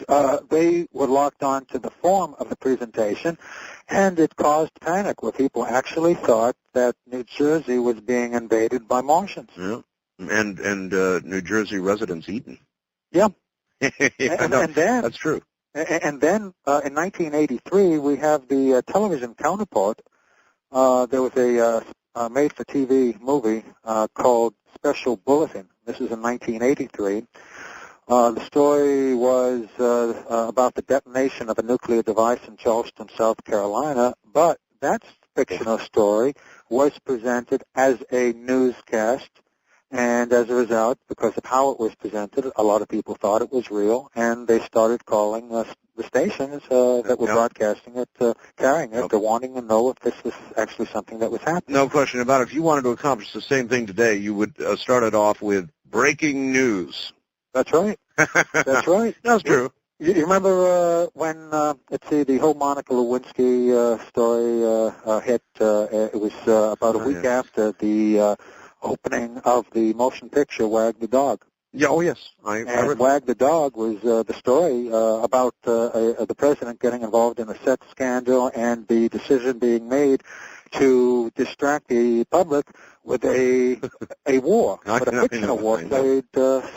they were locked on to the form of the presentation, and it caused panic where people actually thought that New Jersey was being invaded by Martians. Yeah. And New Jersey residents eaten. Yeah. Yeah, no, and then, that's true. And then in 1983, we have the television counterpart. There was a made-for-TV movie called Special Bulletin. This was in 1983. The story was about the detonation of a nuclear device in Charleston, South Carolina, but that fictional story was presented as a newscast. And as a result, because of how it was presented, a lot of people thought it was real, and they started calling the stations that were broadcasting it, carrying it, wanting to know if this was actually something that was happening. No question about it. If you wanted to accomplish the same thing today, you would start it off with breaking news. That's right. That's right. That's true. You remember when, the whole Monica Lewinsky story hit? It was about a week after the opening of the motion picture Wag the Dog. Yeah, oh yes. And Wag the Dog was the story about the president getting involved in a sex scandal and the decision being made to distract the public with a war, but a fictional war played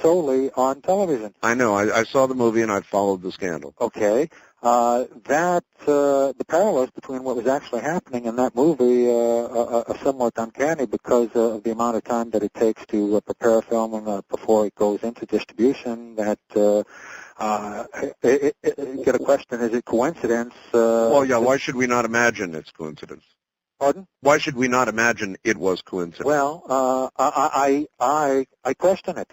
solely on television. I know. I saw the movie and I followed the scandal. Okay. the parallels between what was actually happening in that movie are somewhat uncanny because of the amount of time that it takes to prepare a film and before it goes into distribution. That get a question: is it coincidence? Well, yeah. Why should we not imagine it's coincidence? Pardon? Why should we not imagine it was coincidence? Well, I question it.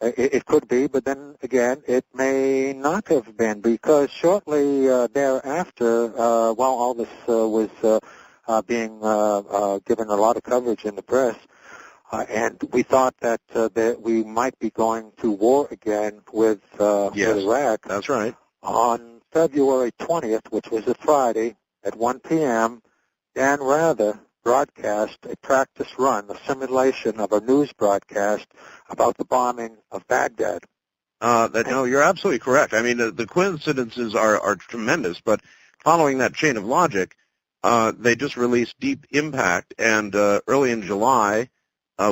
It could be, but then again, it may not have been, because shortly thereafter, while all this was being given a lot of coverage in the press, and we thought that we might be going to war again with Iraq. That's right. On February 20th, which was a Friday, at 1 p.m., Dan Rather broadcast a practice run, a simulation of a news broadcast about the bombing of Baghdad. No, you're absolutely correct. I mean, the coincidences are tremendous, but following that chain of logic, they just released Deep Impact, and early in July,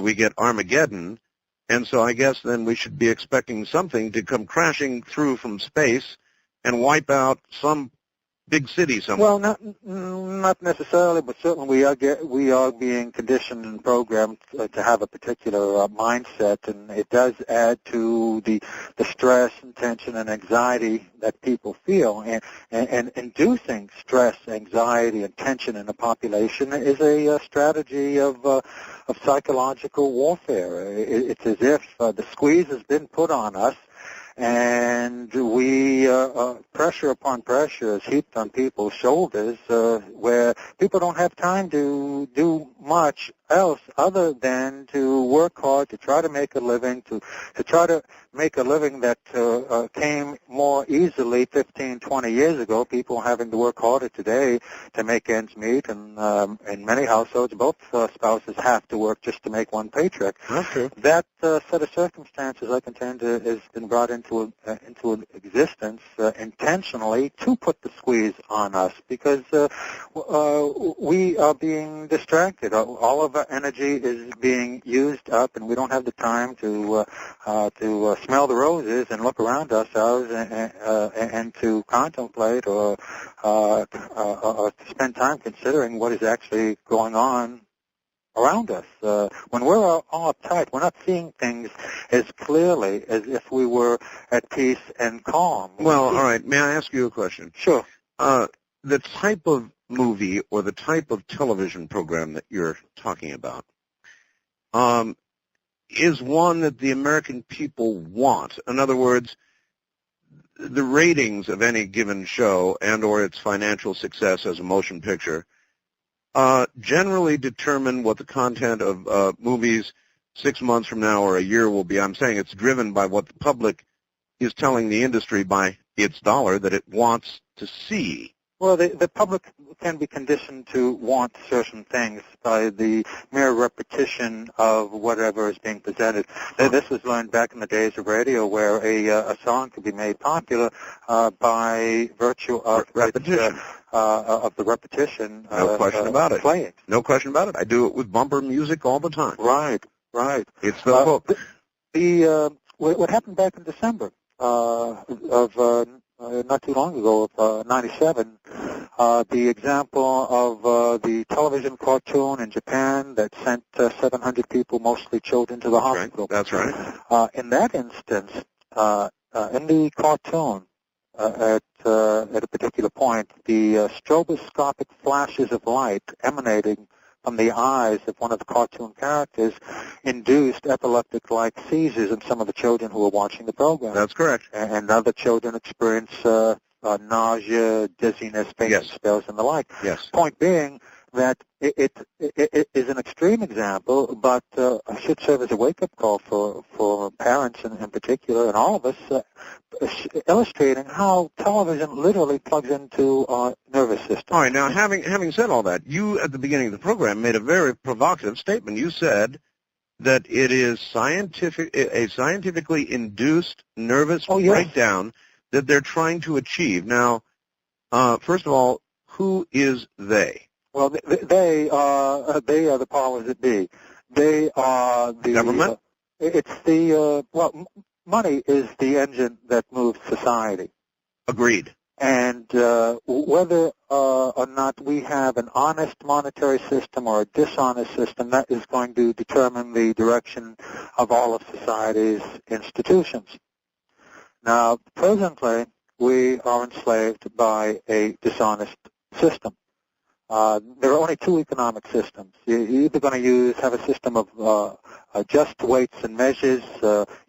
we get Armageddon, and so I guess then we should be expecting something to come crashing through from space and wipe out some big city somewhere. Well, not necessarily, but certainly we are being conditioned and programmed to have a particular mindset, and it does add to the stress and tension and anxiety that people feel. And inducing stress, anxiety, and tension in the population is a strategy of psychological warfare. It's as if the squeeze has been put on us, and we pressure upon pressure is heaped on people's shoulders, where people don't have time to do much else other than to work hard to try to make a living, to try to make a living that came more easily 15, 20 years ago. People having to work harder today to make ends meet, and in many households, both spouses have to work just to make one paycheck. Okay. That set of circumstances, I contend, has been brought into existence intentionally to put the squeeze on us, because we are being distracted. All of our energy is being used up, and we don't have the time to smell the roses and look around ourselves and to contemplate or to spend time considering what is actually going on around us. When we're all uptight, we're not seeing things as clearly as if we were at peace and calm. Well, all right. May I ask you a question? Sure. The type of movie or the type of television program that you're talking about is one that the American people want. In other words, the ratings of any given show and or its financial success as a motion picture generally determine what the content of movies 6 months from now or a year will be. I'm saying it's driven by what the public is telling the industry by its dollar that it wants to see. Well, the public can be conditioned to want certain things by the mere repetition of whatever is being presented. This was learned back in the days of radio, where a song could be made popular by virtue of repetition. Of the repetition. No question about it. Playing. No question about it. I do it with bumper music all the time. Right. It's the hook. What happened back in December of not too long ago, of 97, the example of the television cartoon in Japan that sent 700 people, mostly children, to the hospital. That's right. In that instance, in the cartoon, at a particular point, the stroboscopic flashes of light emanating from the eyes of one of the cartoon characters induced epileptic-like seizures in some of the children who were watching the program. That's correct. And other children experience nausea, dizziness, fainting spells, and the like. Yes. Point being that it is an extreme example, but should serve as a wake-up call for parents in particular, and all of us, illustrating how television literally plugs into our nervous system. All right. Now, having said all that, you at the beginning of the program made a very provocative statement. You said that it is a scientifically induced nervous breakdown that they're trying to achieve. Now, first of all, who is they? Well, they are the powers that be. They are the government. It's the money is the engine that moves society. Agreed. And whether or not we have an honest monetary system or a dishonest system, that is going to determine the direction of all of society's institutions. Now, presently, we are enslaved by a dishonest system. There are only two economic systems. You're either going to have a system of just weights and measures,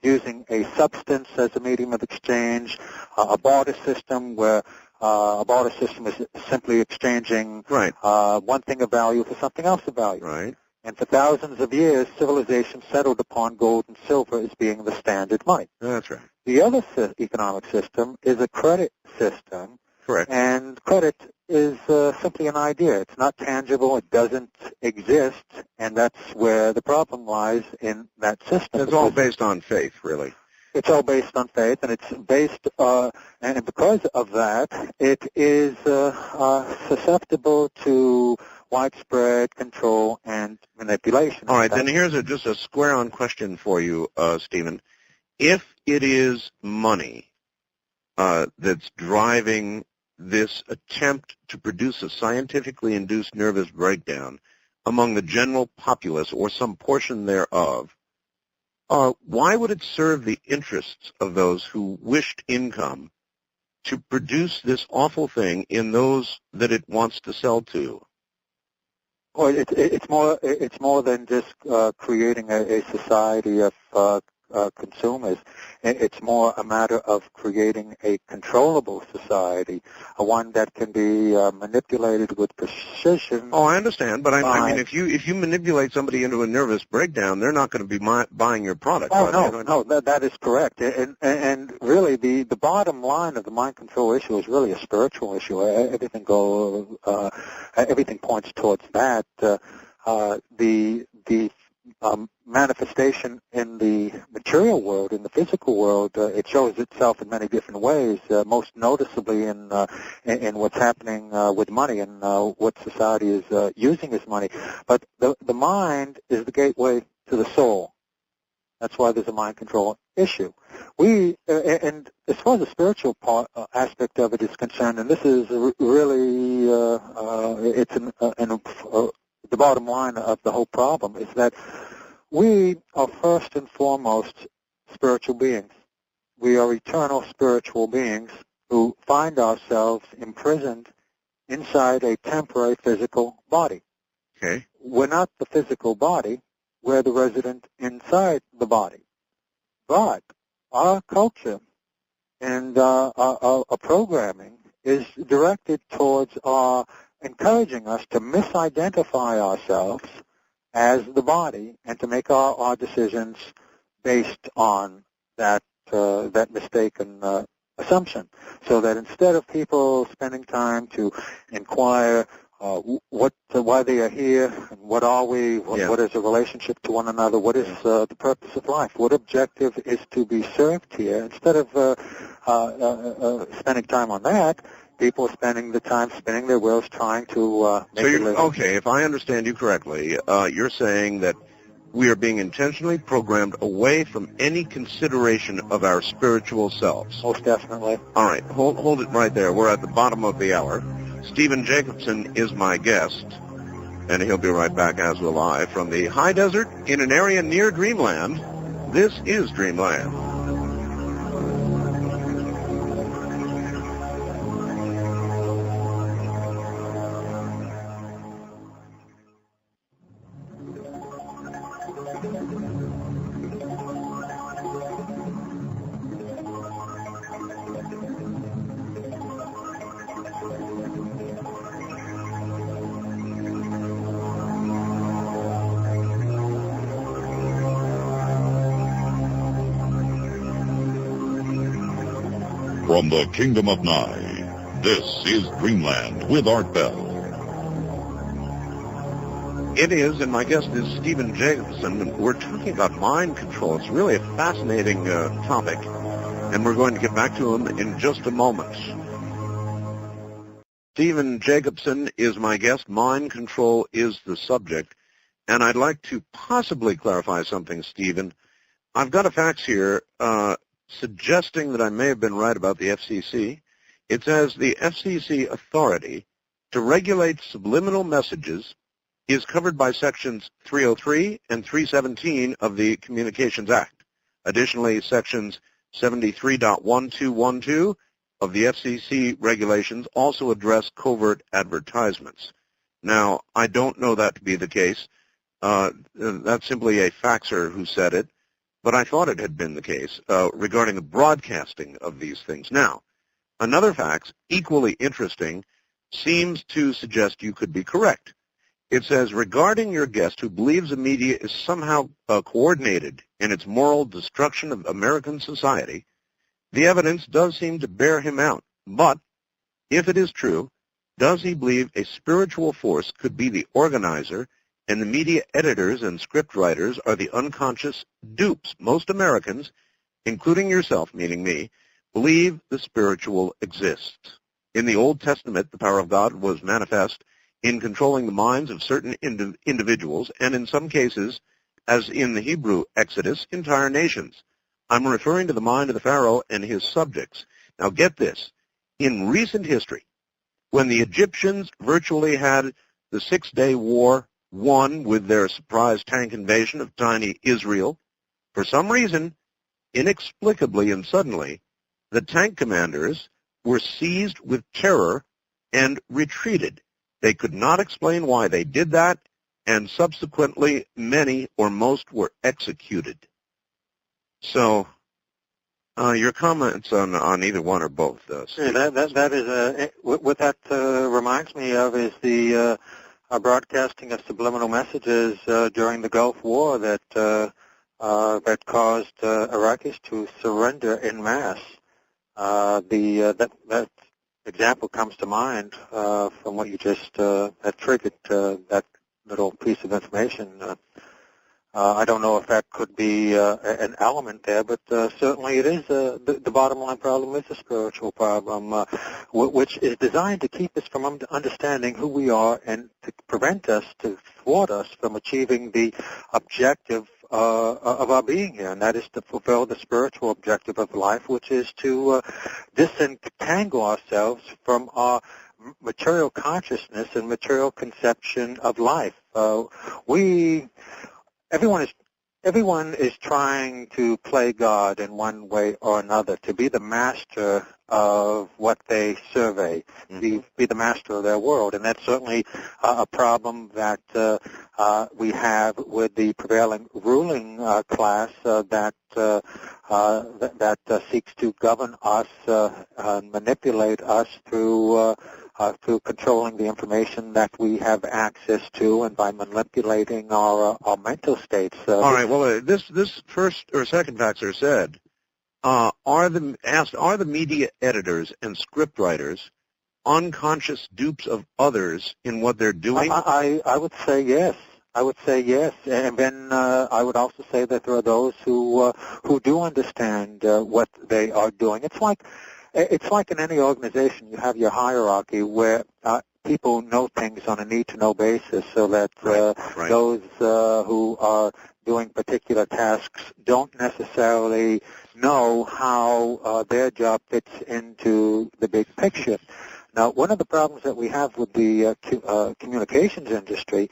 using a substance as a medium of exchange, a barter system where a barter system is simply exchanging one thing of value for something else of value. Right. And for thousands of years, civilization settled upon gold and silver as being the standard money. That's right. The other economic system is a credit system. Correct. And credit is simply an idea. It's not tangible. It doesn't exist. And that's where the problem lies in that system. It's all based on faith, really. It's all based on faith, and it's based, and because of that, it is susceptible to widespread control and manipulation. All right, then here's just a square-on question for you, Stephen. If it is money that's driving this attempt to produce a scientifically induced nervous breakdown among the general populace or some portion thereof, why would it serve the interests of those who wished income to produce this awful thing in those that it wants to sell to? Well, it's more than just creating a society of consumers. It's more a matter of creating a controllable society, one that can be manipulated with precision. Oh, I understand, but I mean, if you manipulate somebody into a nervous breakdown, they're not going to be buying your product. Oh, no, that is correct. And really, the bottom line of the mind control issue is really a spiritual issue. Everything points towards that. The manifestation in the material world, in the physical world, it shows itself in many different ways, most noticeably in what's happening with money and what society is using as money. But the mind is the gateway to the soul. That's why there's a mind control issue. And as far as the spiritual aspect of it is concerned, and this is really, the bottom line of the whole problem is that we are first and foremost spiritual beings. We are eternal spiritual beings who find ourselves imprisoned inside a temporary physical body. Okay. We're not the physical body. We're the resident inside the body. But our culture and our programming is directed towards encouraging us to misidentify ourselves as the body and to make our decisions based on that mistaken assumption. So that instead of people spending time to inquire why they are here, and what are we, what is the relationship to one another, what is the purpose of life, what objective is to be served here, instead of spending time on that, people are spending the time spinning their wheels trying to make a living. Okay, if I understand you correctly, you're saying that we are being intentionally programmed away from any consideration of our spiritual selves. Most definitely. All right, hold it right there. We're at the bottom of the hour. Stephen Jacobson is my guest, and he'll be right back, as will I, from the high desert in an area near Dreamland. This is Dreamland. From the Kingdom of Nye, this is Dreamland with Art Bell. It is, and my guest is Stephen Jacobson. We're talking about mind control. It's really a fascinating topic, and we're going to get back to him in just a moment. Stephen Jacobson is my guest. Mind control is the subject, and I'd like to possibly clarify something, Stephen. I've got a fax here suggesting that I may have been right about the FCC. It says the FCC authority to regulate subliminal messages is covered by Sections 303 and 317 of the Communications Act. Additionally, Sections 73.1212 of the FCC regulations also address covert advertisements. Now, I don't know that to be the case. That's simply a faxer who said it, but I thought it had been the case regarding the broadcasting of these things. Now, another fax, equally interesting, seems to suggest you could be correct. It says, regarding your guest who believes the media is somehow coordinated in its moral destruction of American society, the evidence does seem to bear him out. But if it is true, does he believe a spiritual force could be the organizer and the media editors and scriptwriters are the unconscious dupes? Most Americans, including yourself, meaning me, believe the spiritual exists. In the Old Testament, the power of God was manifest in controlling the minds of certain individuals, and in some cases, as in the Hebrew Exodus, entire nations. I'm referring to the mind of the Pharaoh and his subjects. Now get this. In recent history, when the Egyptians virtually had the 6-day war won with their surprise tank invasion of tiny Israel, for some reason, inexplicably and suddenly, the tank commanders were seized with terror and retreated. They could not explain why they did that, and subsequently many or most were executed. So, your comments on either one or both? That is what that reminds me of is the broadcasting of subliminal messages during the Gulf War that caused Iraqis to surrender en masse. That example comes to mind from what you just had triggered that little piece of information. I don't know if that could be an element there, but certainly it is. The bottom line problem is a spiritual problem, which is designed to keep us from understanding who we are and to prevent us, to thwart us from achieving the objective of our being here, and that is to fulfill the spiritual objective of life, which is to disentangle ourselves from our material consciousness and material conception of life. Everyone is trying to play God in one way or another, to be the master of what they survey, be the master of their world, and that's certainly a problem that we have with the prevailing ruling class that seeks to govern us and manipulate us through controlling the information that we have access to, and by manipulating our mental states. All right. Well, this first or second faxer said, are the media editors and scriptwriters unconscious dupes of others in what they're doing? I would say yes. I would say yes, and then I would also say that there are those who do understand what they are doing. It's like in any organization, you have your hierarchy where people know things on a need-to-know basis, so that those who are doing particular tasks don't necessarily know how their job fits into the big picture. Now, one of the problems that we have with the communications industry,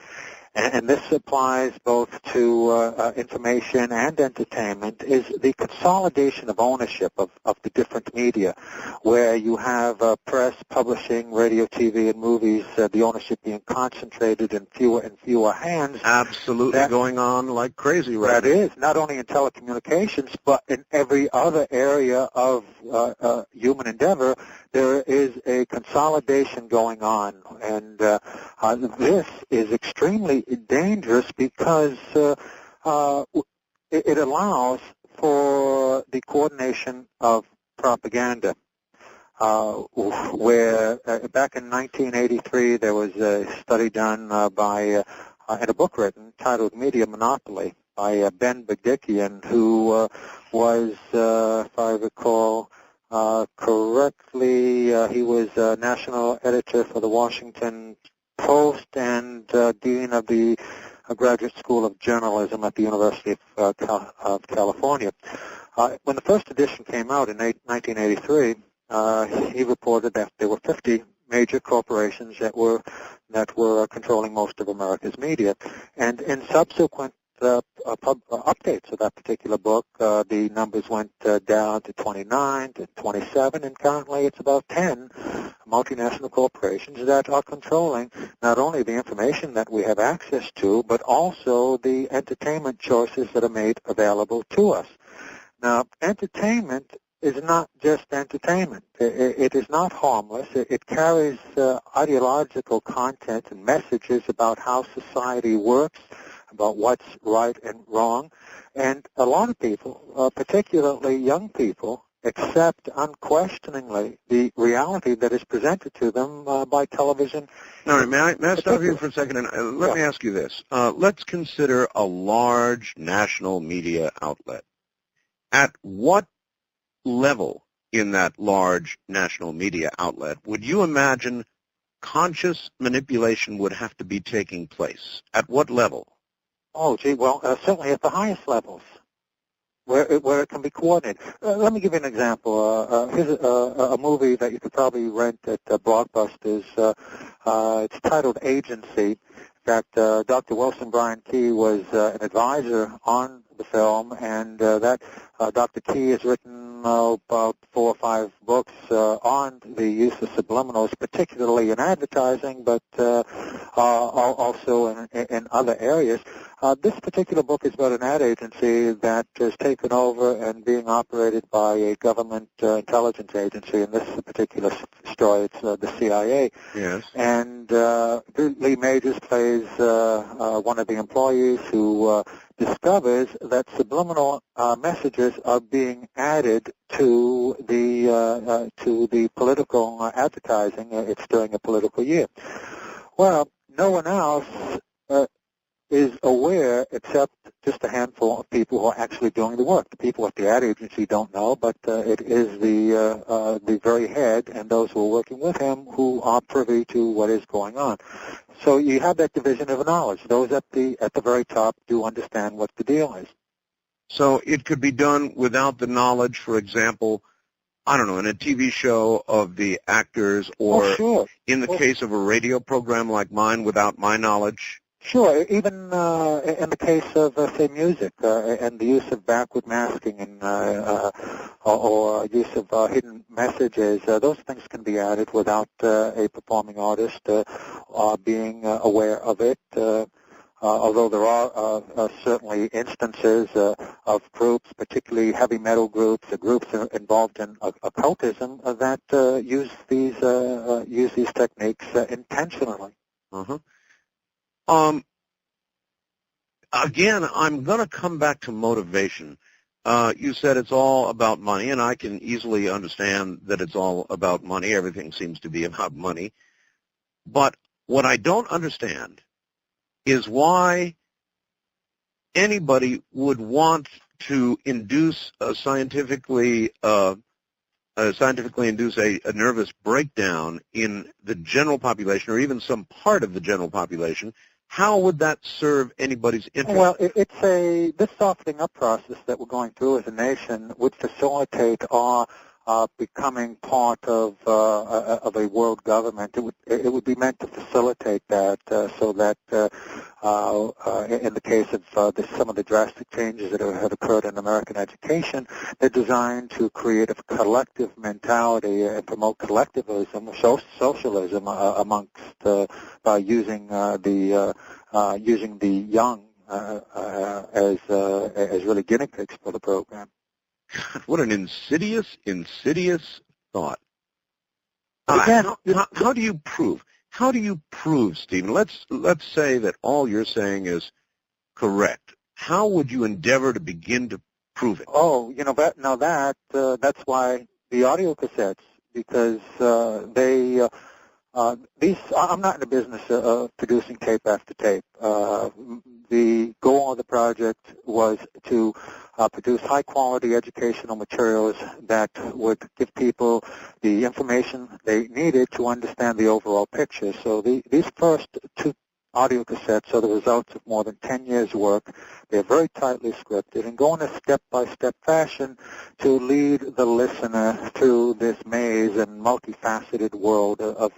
and this applies both to information and entertainment, is the consolidation of ownership of the different media, where you have press, publishing, radio, TV, and movies, the ownership being concentrated in fewer and fewer hands. Absolutely going on like crazy right now. That is, not only in telecommunications, but in every other area of human endeavor. There is a consolidation going on, and this is extremely dangerous because it allows for the coordination of propaganda, where back in 1983 there was a study done in a book written titled Media Monopoly by Ben Bedikian, who was, if I recall correctly, he was national editor for the Washington Post and dean of the Graduate School of Journalism at the University of California. When the first edition came out in 1983, he reported that there were 50 major corporations that were controlling most of America's media. And in subsequent updates of that particular book, the numbers went down to 29, to 27, and currently it's about 10 multinational corporations that are controlling not only the information that we have access to, but also the entertainment choices that are made available to us. Now, entertainment is not just entertainment. It is not harmless. It carries ideological content and messages about how society works, about what's right and wrong. And a lot of people, particularly young people, accept unquestioningly the reality that is presented to them by television. All right, may I stop you for a second? And let me ask you this. Let's consider a large national media outlet. At what level in that large national media outlet would you imagine conscious manipulation would have to be taking place? At what level? Oh, gee, well, certainly at the highest levels, where it can be coordinated. Let me give you an example. Here's a movie that you could probably rent at Blockbusters. It's titled Agency. In fact, Dr. Wilson Bryan Key was an advisor on the film, and that Dr. Key has written about 4 or 5 books on the use of subliminals, particularly in advertising, but also in other areas. This particular book is about an ad agency that is taken over and being operated by a government intelligence agency. In this particular story, it's the CIA. Yes. And Lee Majors plays one of the employees who discovers that subliminal messages are being added to the political advertising. It's during a political year. Well, no one else is aware except just a handful of people who are actually doing the work. The people at the ad agency don't know, but it is the very head and those who are working with him who are privy to what is going on. So you have that division of knowledge. Those at the very top do understand what the deal is. So it could be done without the knowledge, for example, I don't know, in a TV show of the actors, or sure. In the case of a radio program like mine, without my knowledge? Sure. Even in the case of, say, music and the use of backward masking and or use of hidden messages, those things can be added without a performing artist being aware of it. Although there are certainly instances of groups, particularly heavy metal groups, groups involved in occultism, that use these techniques intentionally. Uh-huh. Again, I'm going to come back to motivation. You said it's all about money, and I can easily understand that it's all about money. Everything seems to be about money. But what I don't understand is why anybody would want to induce scientifically induce a nervous breakdown in the general population, or even some part of the general population. How would that serve anybody's interest? Well, this softening up process that we're going through as a nation would facilitate our becoming part of a world government. It would be meant to facilitate that, so that in the case of some of the drastic changes that have occurred in American education, they're designed to create a collective mentality and promote collectivism, socialism amongst by using the young as really guinea pigs for the program. What an insidious thought. Again, how do you prove? How do you prove, Stephen? Let's say that all you're saying is correct. How would you endeavor to begin to prove it? Oh, that's why the audio cassettes, because I'm not in the business of producing tape after tape. The goal of the project was to produce high-quality educational materials that would give people the information they needed to understand the overall picture. So these first 2 audio cassettes are the results of more than 10 years' work. They're very tightly scripted and go in a step-by-step fashion to lead the listener through this maze and multifaceted world of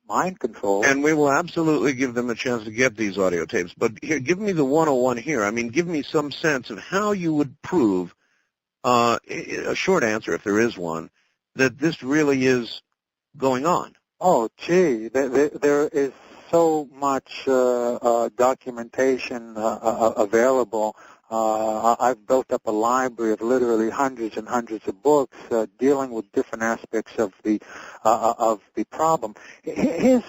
mind control. And we will absolutely give them a chance to get these audio tapes. But here, give me the 101 here. I mean, give me some sense of how you would prove, a short answer if there is one, that this really is going on. Oh, gee, there is so much documentation available. I've built up a library of literally hundreds and hundreds of books dealing with different aspects of the problem. Here's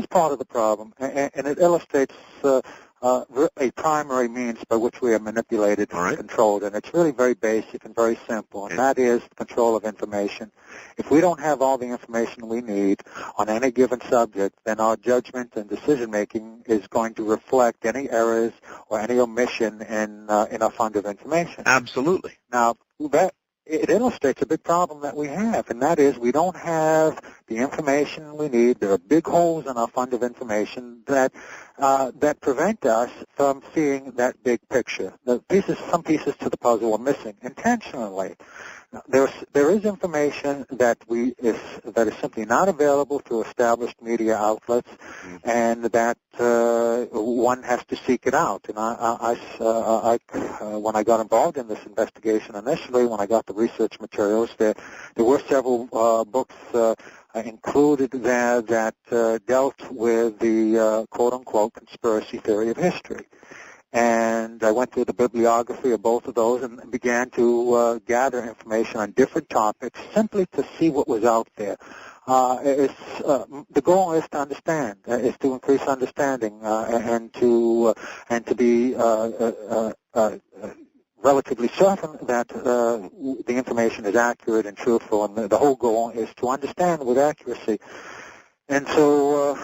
part of the problem, and it illustrates a primary means by which we are manipulated and controlled, and it's really very basic and very simple, and that is control of information. If we don't have all the information we need on any given subject, then our judgment and decision-making is going to reflect any errors or any omission in our fund of information. Absolutely. Now, it illustrates a big problem that we have, and that is we don't have the information we need. There are big holes in our fund of information that prevent us from seeing that big picture. Some pieces to the puzzle are missing intentionally. There is information that is simply not available through established media outlets, and that one has to seek it out. And when I got involved in this investigation initially, when I got the research materials, there were several books included there that dealt with the quote-unquote conspiracy theory of history. And I went through the bibliography of both of those and began to gather information on different topics simply to see what was out there. The goal is to understand, is to increase understanding, and to be relatively certain that the information is accurate and truthful, and the whole goal is to understand with accuracy. And so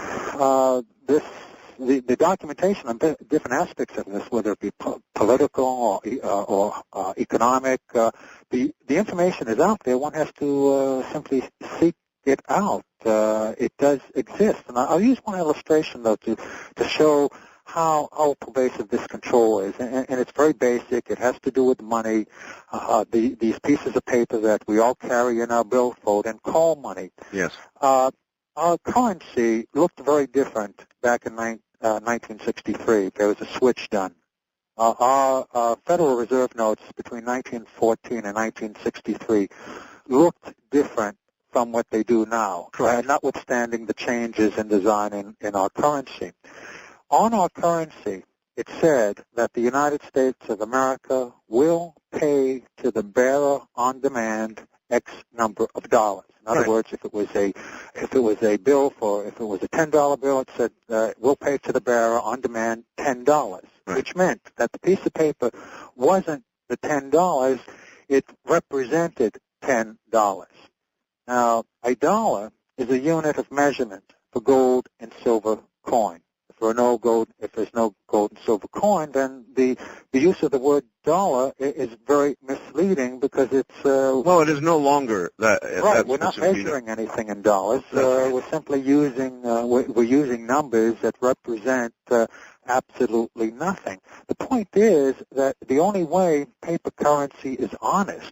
the documentation on different aspects of this, whether it be political or economic, the information is out there. One has to simply seek it out. It does exist. And I'll use one illustration, though, to show how pervasive this control is. And it's very basic. It has to do with money, these pieces of paper that we all carry in our billfold and call money. Yes. Our currency looked very different back in 1963. There was a switch done. Our Federal Reserve notes between 1914 and 1963 looked different from what they do now, notwithstanding the changes in design in our currency. On our currency, it said that the United States of America will pay to the bearer on demand X number of dollars. In other words, if it was a bill if it was a $10 bill, it said we'll pay to the bearer on demand $10, which meant that the piece of paper wasn't the $10; it represented $10. Now, a dollar is a unit of measurement for gold and silver coin. If there's no gold and silver coin, then the use of the word dollar is very misleading because it's it is no longer that. Right, we're not measuring anything in dollars. We're simply using we're using numbers that represent absolutely nothing. The point is that the only way paper currency is honest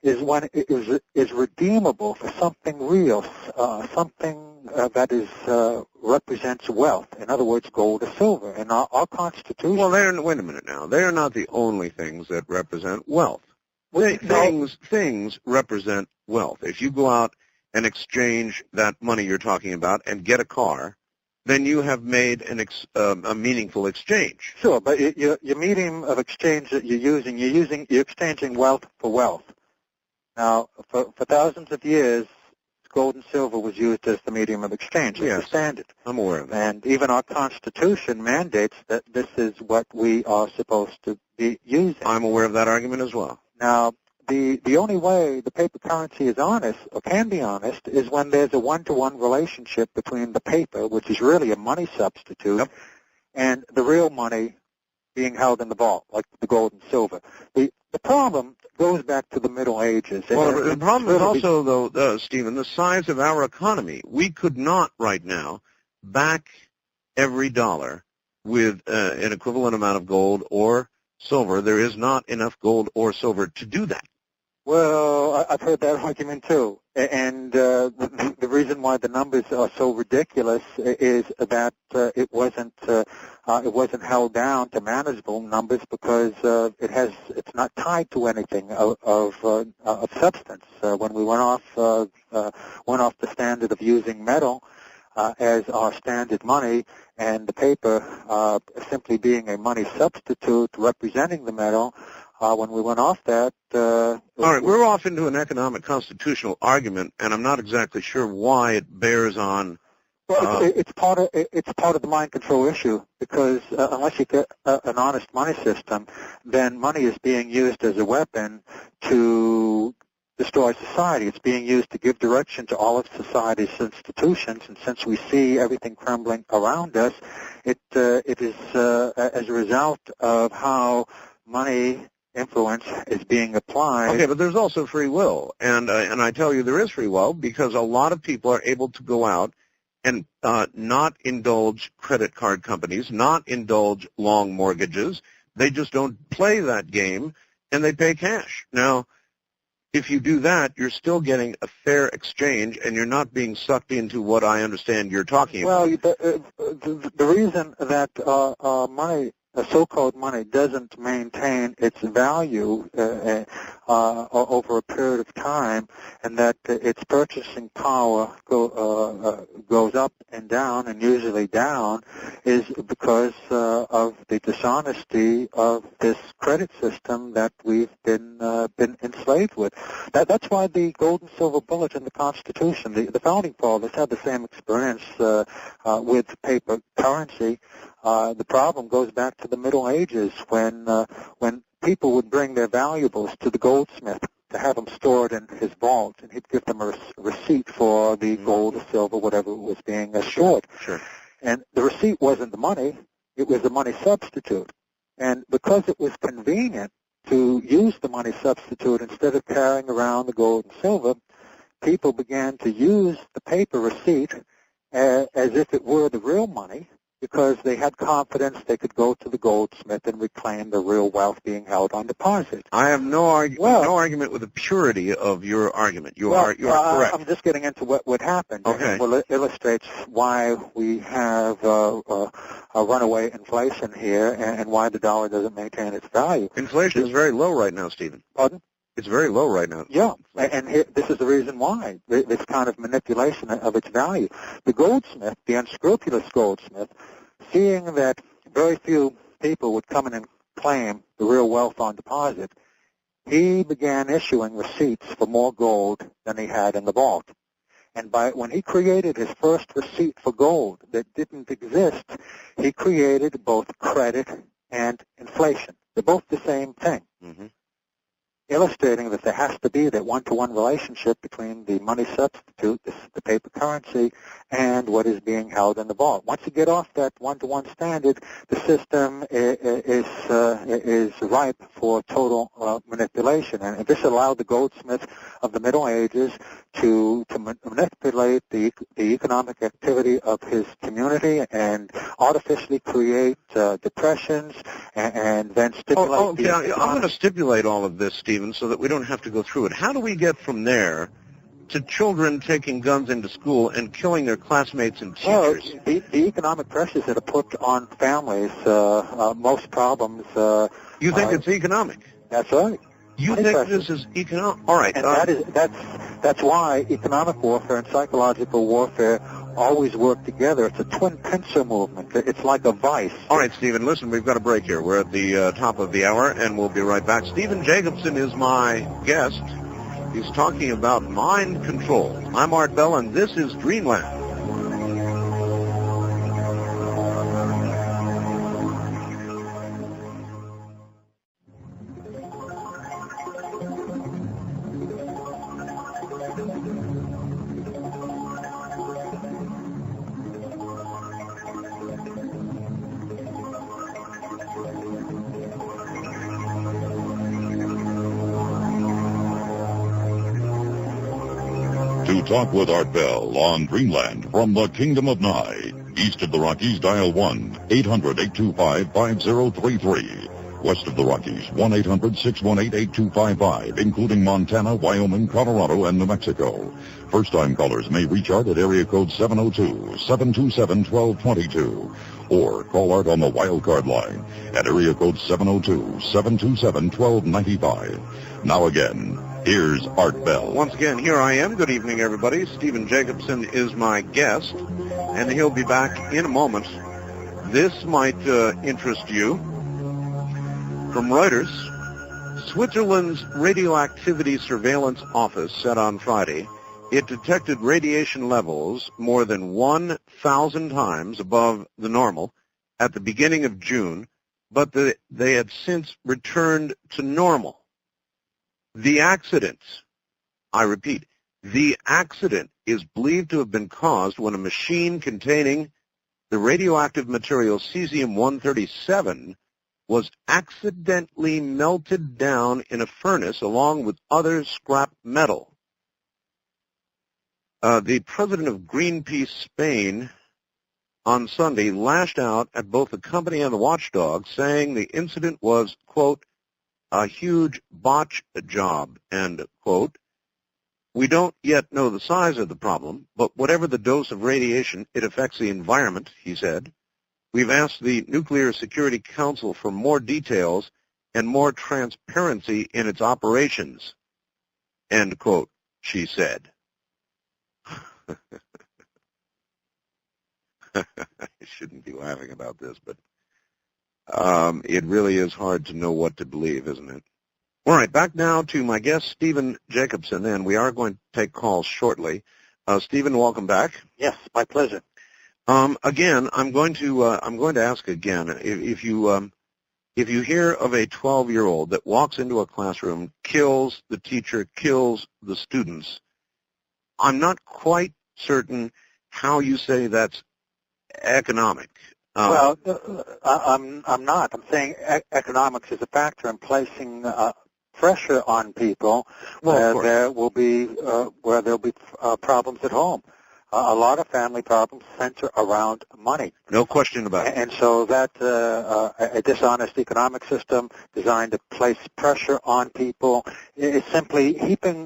is when it is redeemable for something real, something that represents wealth. In other words, gold or silver. And our Constitution... Well, wait a minute now. They are not the only things that represent wealth. Things represent wealth. If you go out and exchange that money you're talking about and get a car, then you have made a meaningful exchange. Sure, but your medium of exchange that you're exchanging wealth for wealth. Now, for thousands of years, gold and silver was used as the medium of exchange. It's the standard. I'm aware of that. And even our Constitution mandates that this is what we are supposed to be using. I'm aware of that argument as well. Now, the only way the paper currency is honest, or can be honest, is when there's a one-to-one relationship between the paper, which is really a money substitute, and the real money being held in the vault, like the gold and silver. The problem goes back to the Middle Ages. Well, the problem is also, though, Stephen, the size of our economy. We could not right now back every dollar with an equivalent amount of gold or silver, there is not enough gold or silver to do that. Well, I've heard that argument too, and the reason why the numbers are so ridiculous is that it wasn't held down to manageable numbers because it's not tied to anything of substance. When we went off the standard of using metal as our standard money, and the paper simply being a money substitute representing the metal. When we went off that... All right, we're off into an economic constitutional argument, and I'm not exactly sure why it bears on... Well, it's part of the mind control issue, because unless you get an honest money system, then money is being used as a weapon to destroy society. It's being used to give direction to all of society's institutions, and since we see everything crumbling around us, it is as a result of how money influence is being applied. Okay, but there's also free will, and I tell you there is free will because a lot of people are able to go out and not indulge credit card companies, not indulge long mortgages. They just don't play that game, and they pay cash. Now, if you do that, you're still getting a fair exchange, and you're not being sucked into what I understand you're talking about. Well, the reason that money, so-called money, doesn't maintain its value over a period of time, and that its purchasing power goes up and down, and usually down, is because of the dishonesty of this credit system that we've been enslaved with. That's why the gold and silver bullet in the Constitution, the founding fathers had the same experience with paper currency. The problem goes back to the Middle Ages when people would bring their valuables to the goldsmith to have them stored in his vault, and he'd give them a receipt for the gold or silver, whatever was being stored. Sure. And the receipt wasn't the money, it was the money substitute. And because it was convenient to use the money substitute instead of carrying around the gold and silver, people began to use the paper receipt as if it were the real money, because they had confidence they could go to the goldsmith and reclaim the real wealth being held on deposit. I have no argument with the purity of your argument. You are correct. I'm just getting into what would happen. Okay. Well, it illustrates why we have a runaway inflation here and why the dollar doesn't maintain its value. Inflation is very low right now, Stephen. Pardon? It's very low right now. Yeah, and this is the reason why, this kind of manipulation of its value. The goldsmith, the unscrupulous goldsmith, seeing that very few people would come in and claim the real wealth on deposit, he began issuing receipts for more gold than he had in the vault. And when he created his first receipt for gold that didn't exist, he created both credit and inflation. They're both the same thing. Mm-hmm. Illustrating that there has to be that one-to-one relationship between the money substitute, the paper currency, and what is being held in the vault. Once you get off that one-to-one standard, the system is ripe for total manipulation. And this allowed the goldsmith of the Middle Ages to manipulate the economic activity of his community and artificially create depressions and then stimulate the economy. I'm going to stipulate all of this, Steve, so that we don't have to go through it. How do we get from there to children taking guns into school and killing their classmates and teachers? Well, the economic pressures that are put on families, most problems... you think it's economic? That's right. You think this is economic? All right. And that's why economic warfare and psychological warfare always work together. It's a twin pincer movement. It's like a vice. All right, Stephen, listen, we've got a break here. We're at the top of the hour, and we'll be right back. Stephen Jacobson is my guest. He's talking about mind control. I'm Art Bell, and this is Dreamland. To talk with Art Bell on Dreamland from the Kingdom of Nye, East of the Rockies, dial 1-800-825-5033. West of the Rockies, 1-800-618-8255, including Montana, Wyoming, Colorado, and New Mexico. First-time callers may reach Art at area code 702-727-1222, or call Art on the wildcard line at area code 702-727-1295. Now again, here's Art Bell. Once again, here I am. Good evening, everybody. Stephen Jacobson is my guest, and he'll be back in a moment. This might interest you. From Reuters, Switzerland's Radioactivity Surveillance Office said on Friday it detected radiation levels more than 1,000 times above the normal at the beginning of June, but they had since returned to normal. The accident, I repeat, the accident is believed to have been caused when a machine containing the radioactive material cesium-137 was accidentally melted down in a furnace along with other scrap metal. The president of Greenpeace Spain on Sunday lashed out at both the company and the watchdog, saying the incident was, quote, a huge botch job, end quote. We don't yet know the size of the problem, but whatever the dose of radiation, it affects the environment, he said. We've asked the Nuclear Security Council for more details and more transparency in its operations, end quote, she said. I shouldn't be laughing about this, but it really is hard to know what to believe, isn't it? All right, back now to my guest, Stephen Jacobson, and we are going to take calls shortly. Stephen, welcome back. Yes, my pleasure. Again, I'm going to ask again, if you hear of a 12-year-old that walks into a classroom, kills the teacher, kills the students, I'm not quite certain how you say that's economic. Well, I'm not. I'm saying economics is a factor in placing pressure on people where there will be problems at home. A lot of family problems center around money. No question about it. And so that a dishonest economic system designed to place pressure on people is simply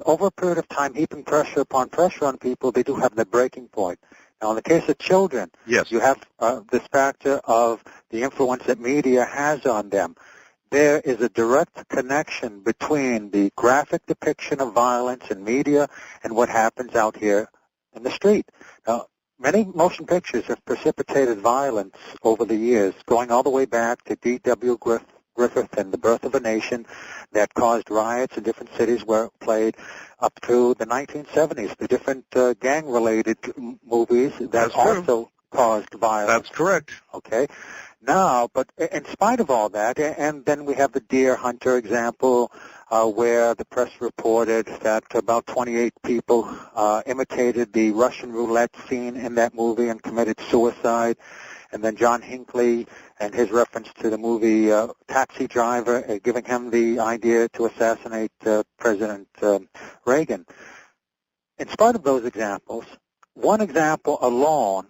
over a period of time, heaping pressure on people. They do have the breaking point. Now, in the case of children, yes, you have this factor of the influence that media has on them. There is a direct connection between the graphic depiction of violence in media and what happens out here in the street. Now, many motion pictures have precipitated violence over the years, going all the way back to D.W. Griffith and The Birth of a Nation, that caused riots in different cities where it played, up to the 1970s, the different gang-related movies that also caused violence. That's correct. Okay. Now, but in spite of all that, and then we have the deer hunter example, where the press reported that about 28 people imitated the Russian roulette scene in that movie and committed suicide. And then John Hinckley and his reference to the movie Taxi Driver, giving him the idea to assassinate President Reagan. In spite of those examples, one example alone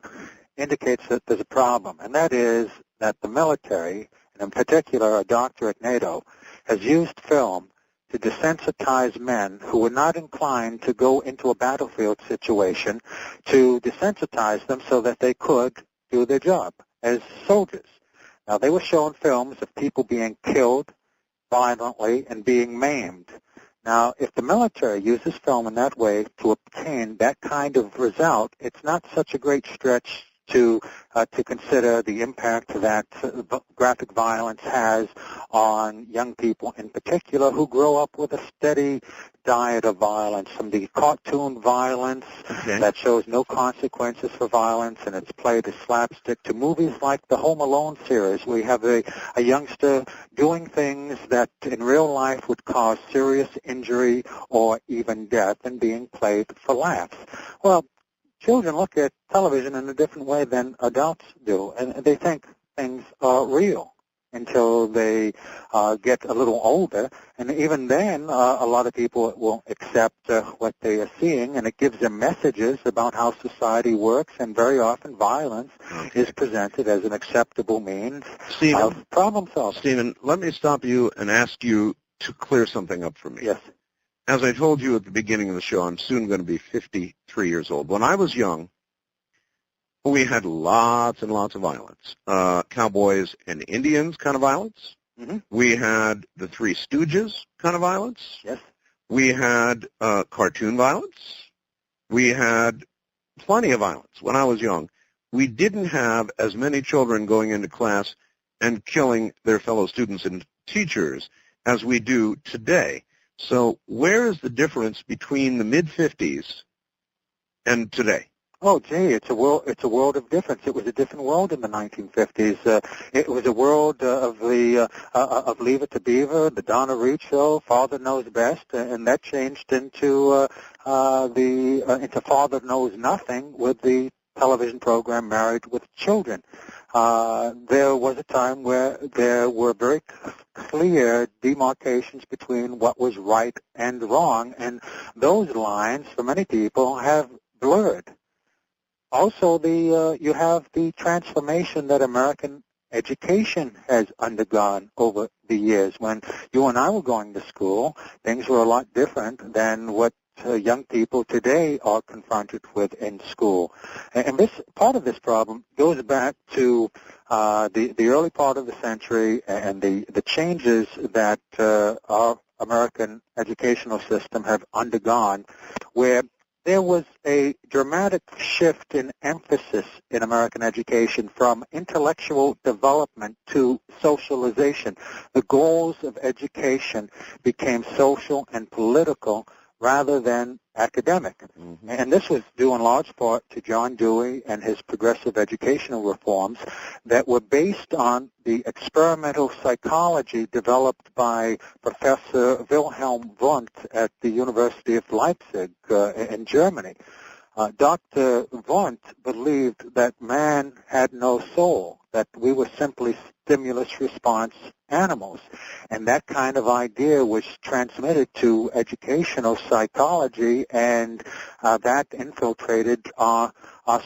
indicates that there's a problem, and that is that the military, and in particular a doctor at NATO, has used film to desensitize men who were not inclined to go into a battlefield situation, to desensitize them so that they could do their job as soldiers. Now, they were shown films of people being killed violently and being maimed. Now, if the military uses film in that way to obtain that kind of result, it's not such a great stretch to consider the impact that graphic violence has on young people in particular who grow up with a steady diet of violence, from the cartoon violence that shows no consequences for violence and it's played as slapstick, to movies like the Home Alone series. We have a youngster doing things that in real life would cause serious injury or even death and being played for laughs. Well, children look at television in a different way than adults do, and they think things are real. until they get a little older. And even then, a lot of people will accept what they are seeing, and it gives them messages about how society works, and very often violence is presented as an acceptable means of problem solving. Stephen, let me stop you and ask you to clear something up for me. Yes. As I told you at the beginning of the show, I'm soon going to be 53 years old. When I was young, we had lots and lots of violence. Cowboys and Indians kind of violence. Mm-hmm. We had the Three Stooges kind of violence. Yes. We had cartoon violence. We had plenty of violence when I was young. We didn't have as many children going into class and killing their fellow students and teachers as we do today. So where is the difference between the mid-50s and today? Oh, gee, it's a world of difference. It was a different world in the 1950s. It was a world of Leave It to Beaver, the Donna Reed Show, Father Knows Best, and that changed into Father Knows Nothing with the television program Married with Children. There was a time where there were very clear demarcations between what was right and wrong, and those lines, for many people, have blurred. Also, you have the transformation that American education has undergone over the years. When you and I were going to school, things were a lot different than what young people today are confronted with in school. And this part of this problem goes back to the early part of the century and the changes that our American educational system have undergone, where there was a dramatic shift in emphasis in American education from intellectual development to socialization. The goals of education became social and political rather than academic. Mm-hmm. And this was due in large part to John Dewey and his progressive educational reforms that were based on the experimental psychology developed by Professor Wilhelm Wundt at the University of Leipzig in Germany. Dr. Wundt believed that man had no soul, that we were simply stimulus-response animals. And that kind of idea was transmitted to educational psychology, and that infiltrated our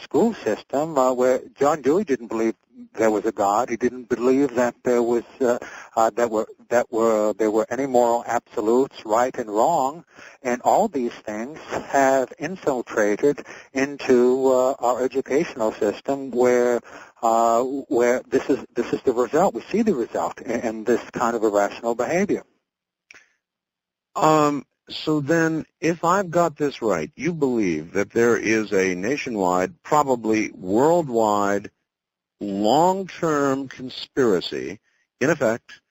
school system, where John Dewey didn't believe there was a God. He didn't believe that there was there were any moral absolutes, right and wrong, and all these things have infiltrated into our educational system, where this is the result. We see the result in this kind of irrational behavior. So then, if I've got this right, you believe that there is a nationwide, probably worldwide, long-term conspiracy, in effect,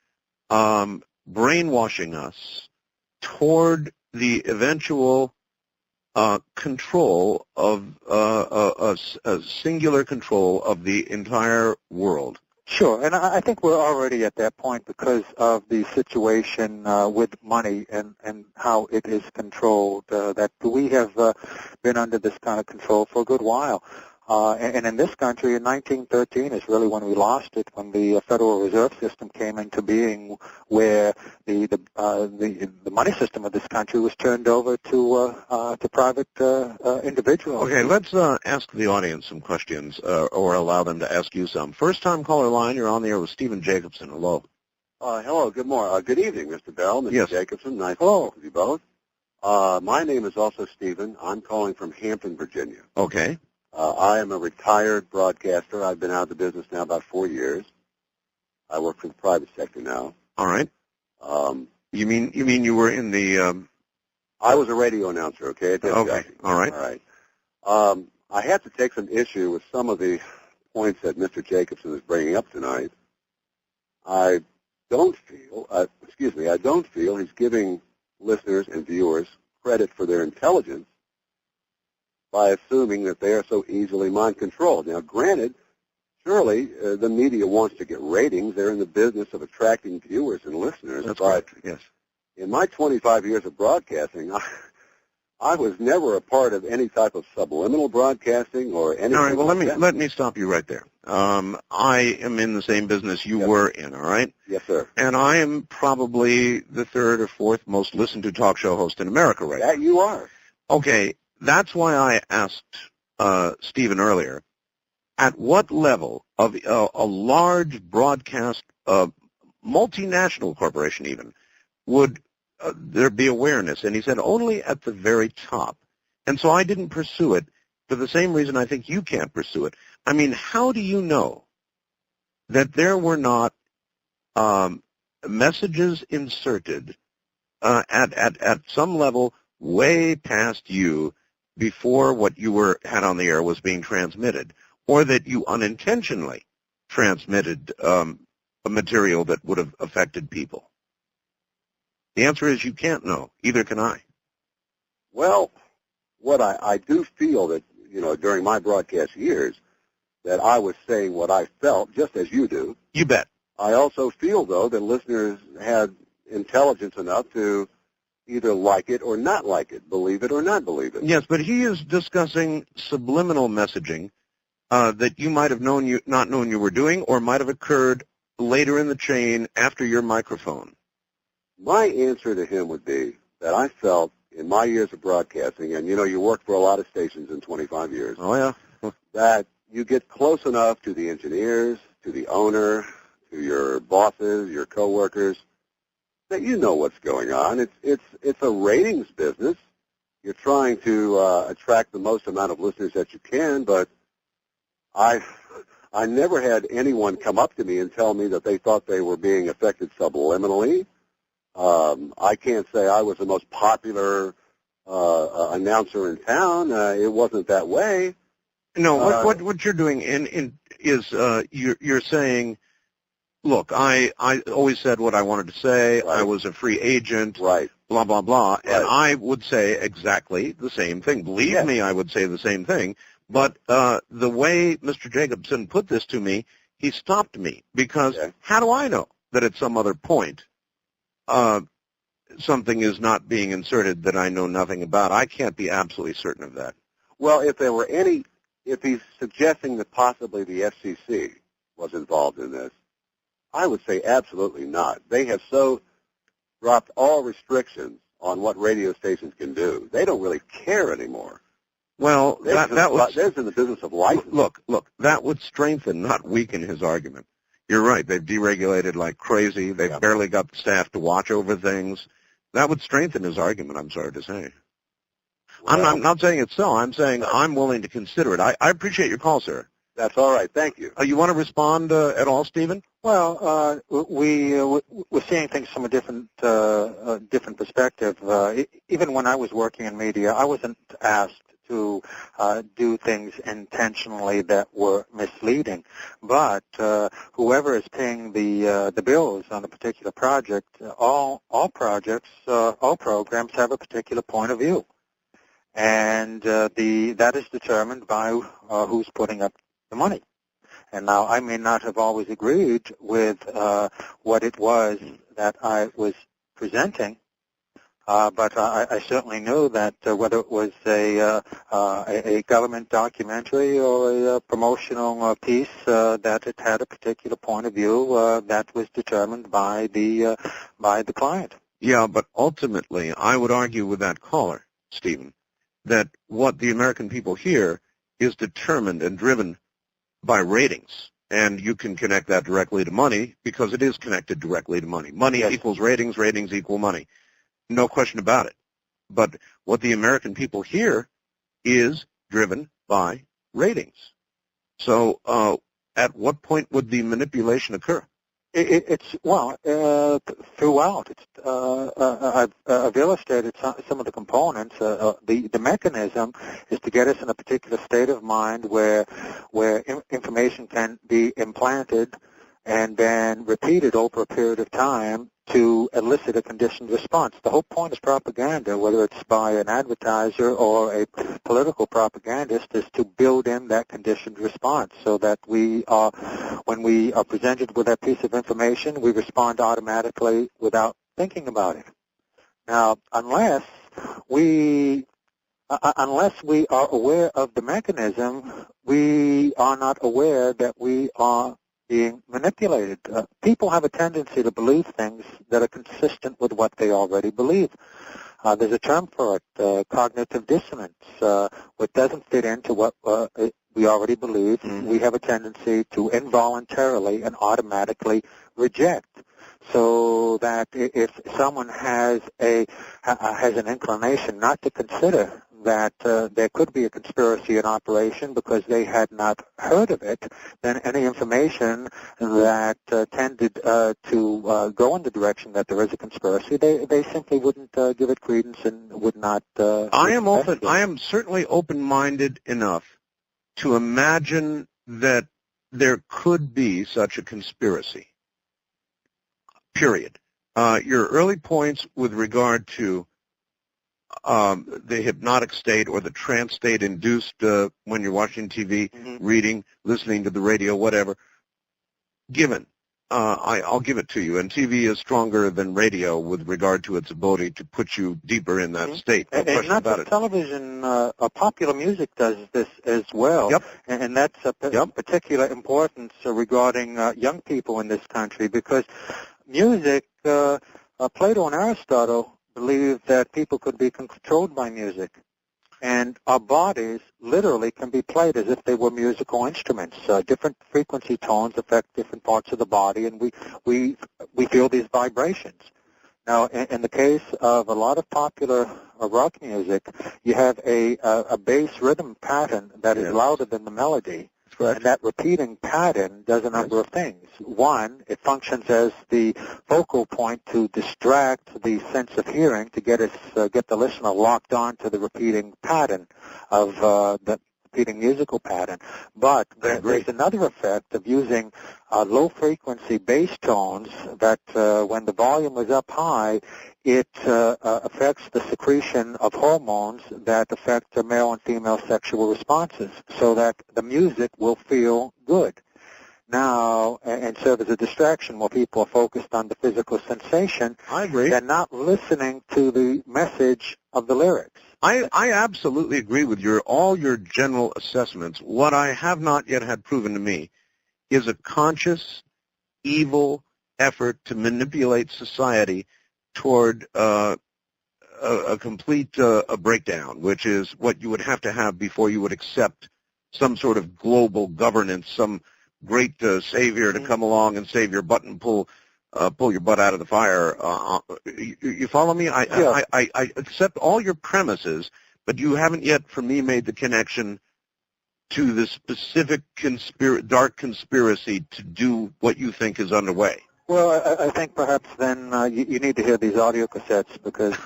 brainwashing us toward the eventual control of a singular control of the entire world. Sure, and I think we're already at that point because of the situation with money and how it is controlled, that we have been under this kind of control for a good while. And in this country, in 1913 is really when we lost it, when the Federal Reserve System came into being, where the money system of this country was turned over to private individuals. Okay, let's ask the audience some questions, or allow them to ask you some. First-time caller line, you're on the air with Stephen Jacobson. Hello. Hello. Good morning. Good evening, Mr. Bell, Mr. Yes. Jacobson. Nice to talk with you both. My name is also Stephen. I'm calling from Hampton, Virginia. Okay. I am a retired broadcaster. I've been out of the business now about 4 years. I work for the private sector now. All right. You mean you were in the? I was a radio announcer. Okay. Okay. All right. All right. I have to take some issue with some of the points that Mr. Jacobson is bringing up tonight. I don't feel he's giving listeners and viewers credit for their intelligence by assuming that they are so easily mind-controlled. Now, granted, surely the media wants to get ratings. They're in the business of attracting viewers and listeners. That's but right. Yes. In my 25 years of broadcasting, I was never a part of any type of subliminal broadcasting or anything. All right, well, like let me stop you right there. I am in the same business you were in, all right? Yes, sir. And I am probably the third or fourth most listened to talk show host in America right now. That you are. Okay, that's why I asked Stephen earlier, at what level of a large broadcast, multinational corporation even, would there be awareness? And he said only at the very top. And so I didn't pursue it for the same reason I think you can't pursue it. I mean, how do you know that there were not messages inserted at some level way past you before what you had on the air was being transmitted, or that you unintentionally transmitted a material that would have affected people? The answer is you can't know. Either can I. Well, what I do feel that, during my broadcast years, that I was saying what I felt, just as you do. You bet. I also feel, though, that listeners had intelligence enough to either like it or not like it, believe it or not believe it. Yes, but he is discussing subliminal messaging that you might have not known you were doing, or might have occurred later in the chain after your microphone. My answer to him would be that I felt in my years of broadcasting, and you worked for a lot of stations in 25 years. Oh, yeah. That you get close enough to the engineers, to the owner, to your bosses, your coworkers, that you know what's going on. It's a ratings business. You're trying to attract the most amount of listeners that you can, but I never had anyone come up to me and tell me that they thought they were being affected subliminally. I can't say I was the most popular announcer in town. It wasn't that way. No, what you're doing is you're saying, look, I always said what I wanted to say. Right. I was a free agent. Right. Blah, blah, blah. Right. And I would say exactly the same thing. Believe me, I would say the same thing. But the way Mr. Jacobson put this to me, he stopped me, because how do I know that at some other point something is not being inserted that I know nothing about? I can't be absolutely certain of that. Well, if he's suggesting that possibly the FCC was involved in this, I would say absolutely not. They have so dropped all restrictions on what radio stations can do. They don't really care anymore. Well, they're in the business of license. Look, that would strengthen, not weaken his argument. You're right. They've deregulated like crazy. They've barely got the staff to watch over things. That would strengthen his argument, I'm sorry to say. Well, I'm not saying it's so. I'm saying I'm willing to consider it. I appreciate your call, sir. That's all right. Thank you. You want to respond at all, Stephen? Well, we're seeing things from a different perspective. Even when I was working in media, I wasn't asked to do things intentionally that were misleading. But whoever is paying the bills on a particular project, all programs have a particular point of view, and that is determined by who's putting up the money. And now I may not have always agreed with what it was that I was presenting. But I certainly knew that whether it was a government documentary or a promotional piece, that it had a particular point of view that was determined by the client. Yeah, but ultimately, I would argue with that caller, Stephen, that what the American people hear is determined and driven by ratings. And you can connect that directly to money, because it is connected directly to money. Money equals ratings, ratings equal money. No question about it. But what the American people hear is driven by ratings. So at what point would the manipulation occur? Throughout. I've illustrated some of the components. The mechanism is to get us in a particular state of mind where information can be implanted and then repeated over a period of time to elicit a conditioned response. The whole point of propaganda, whether it's by an advertiser or a political propagandist, is to build in that conditioned response so that when we are presented with that piece of information, we respond automatically without thinking about it. Now, unless we unless we are aware of the mechanism, we are not aware that we are being manipulated. People have a tendency to believe things that are consistent with what they already believe. There's a term for it, cognitive dissonance. What doesn't fit into what we already believe, we have a tendency to involuntarily and automatically reject. So that if someone has an inclination not to consider that there could be a conspiracy in operation because they had not heard of it, then any information that tended to go in the direction that there is a conspiracy, they simply wouldn't give it credence and would not. I am certainly open-minded enough to imagine that there could be such a conspiracy. Period. Your early points with regard to the hypnotic state or the trance state induced when you're watching TV, reading, listening to the radio, whatever, given. I'll give it to you. And TV is stronger than radio with regard to its ability to put you deeper in that state. No question not about just it. Television, popular music does this as well. Yep. And that's a particular importance regarding young people in this country because music, Plato and Aristotle believed that people could be controlled by music. And our bodies literally can be played as if they were musical instruments. Different frequency tones affect different parts of the body, and we feel these vibrations. Now, in the case of a lot of popular rock music, you have a bass rhythm pattern that is louder than the melody. Correct. And that repeating pattern does a number of things. One, it functions as the focal point to distract the sense of hearing to get the listener locked on to the repeating pattern of the repeating musical pattern. But there's another effect of using low-frequency bass tones that when the volume is up high, it affects the secretion of hormones that affect male and female sexual responses so that the music will feel good. Now, and serve as a distraction while people are focused on the physical sensation. I agree. They're not listening to the message of the lyrics. I absolutely agree with all your general assessments. What I have not yet had proven to me is a conscious, evil effort to manipulate society toward a complete breakdown, which is what you would have to have before you would accept some sort of global governance, some great savior to come along and save your butt and pull your butt out of the fire. You follow me? I accept all your premises, but you haven't yet, for me, made the connection to the specific dark conspiracy to do what you think is underway. Well, I think perhaps then you need to hear these audio cassettes because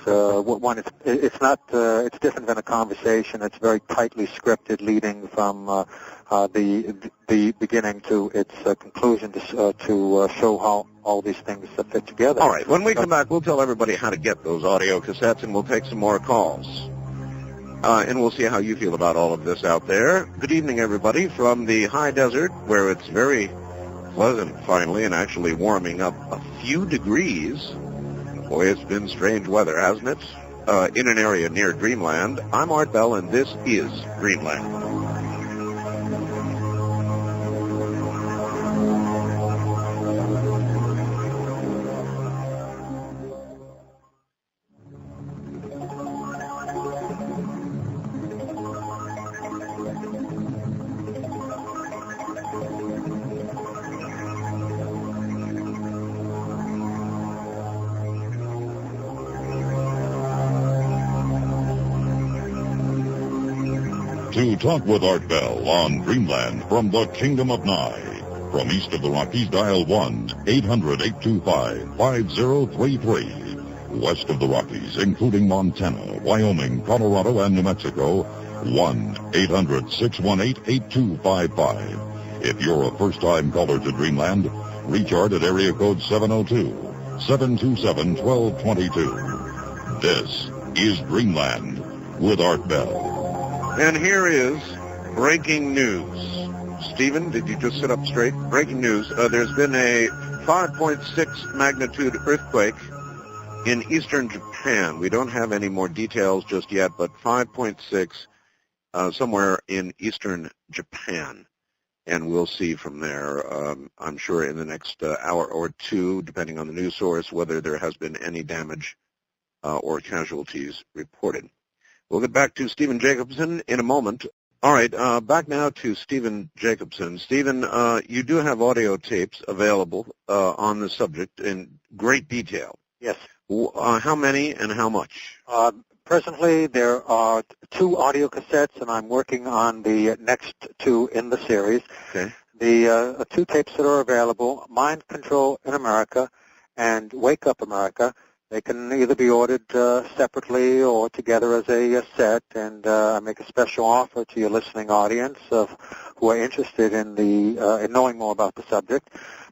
one, it's different than a conversation. It's very tightly scripted, leading from the beginning to its conclusion to show how all these things fit together. All right. When we come back, we'll tell everybody how to get those audio cassettes, and we'll take some more calls. And we'll see how you feel about all of this out there. Good evening, everybody, from the high desert, where it's very pleasant, finally, and actually warming up a few degrees. Boy, it's been strange weather, hasn't it? In an area near Dreamland. I'm Art Bell, and this is Dreamland. To talk with Art Bell on Dreamland from the Kingdom of Nye. From east of the Rockies, dial 1-800-825-5033. West of the Rockies, including Montana, Wyoming, Colorado, and New Mexico, 1-800-618-8255. If you're a first-time caller to Dreamland, reach Art at area code 702-727-1222. This is Dreamland with Art Bell. And here is breaking news. Stephen, did you just sit up straight? Breaking news. There's been a 5.6 magnitude earthquake in eastern Japan. We don't have any more details just yet, but 5.6 somewhere in eastern Japan. And we'll see from there, I'm sure, in the next hour or two, depending on the news source, whether there has been any damage or casualties reported. We'll get back to Stephen Jacobson in a moment. All right, back now to Stephen Jacobson. Stephen, you do have audio tapes available on the subject in great detail. Yes. How many and how much? Presently, there are 2 audio cassettes, and I'm working on the next 2 in the series. Okay. The 2 tapes that are available, Mind Control in America and Wake Up America, they can either be ordered separately or together as a set, and I make a special offer to your listening audience who are interested in in knowing more about the subject.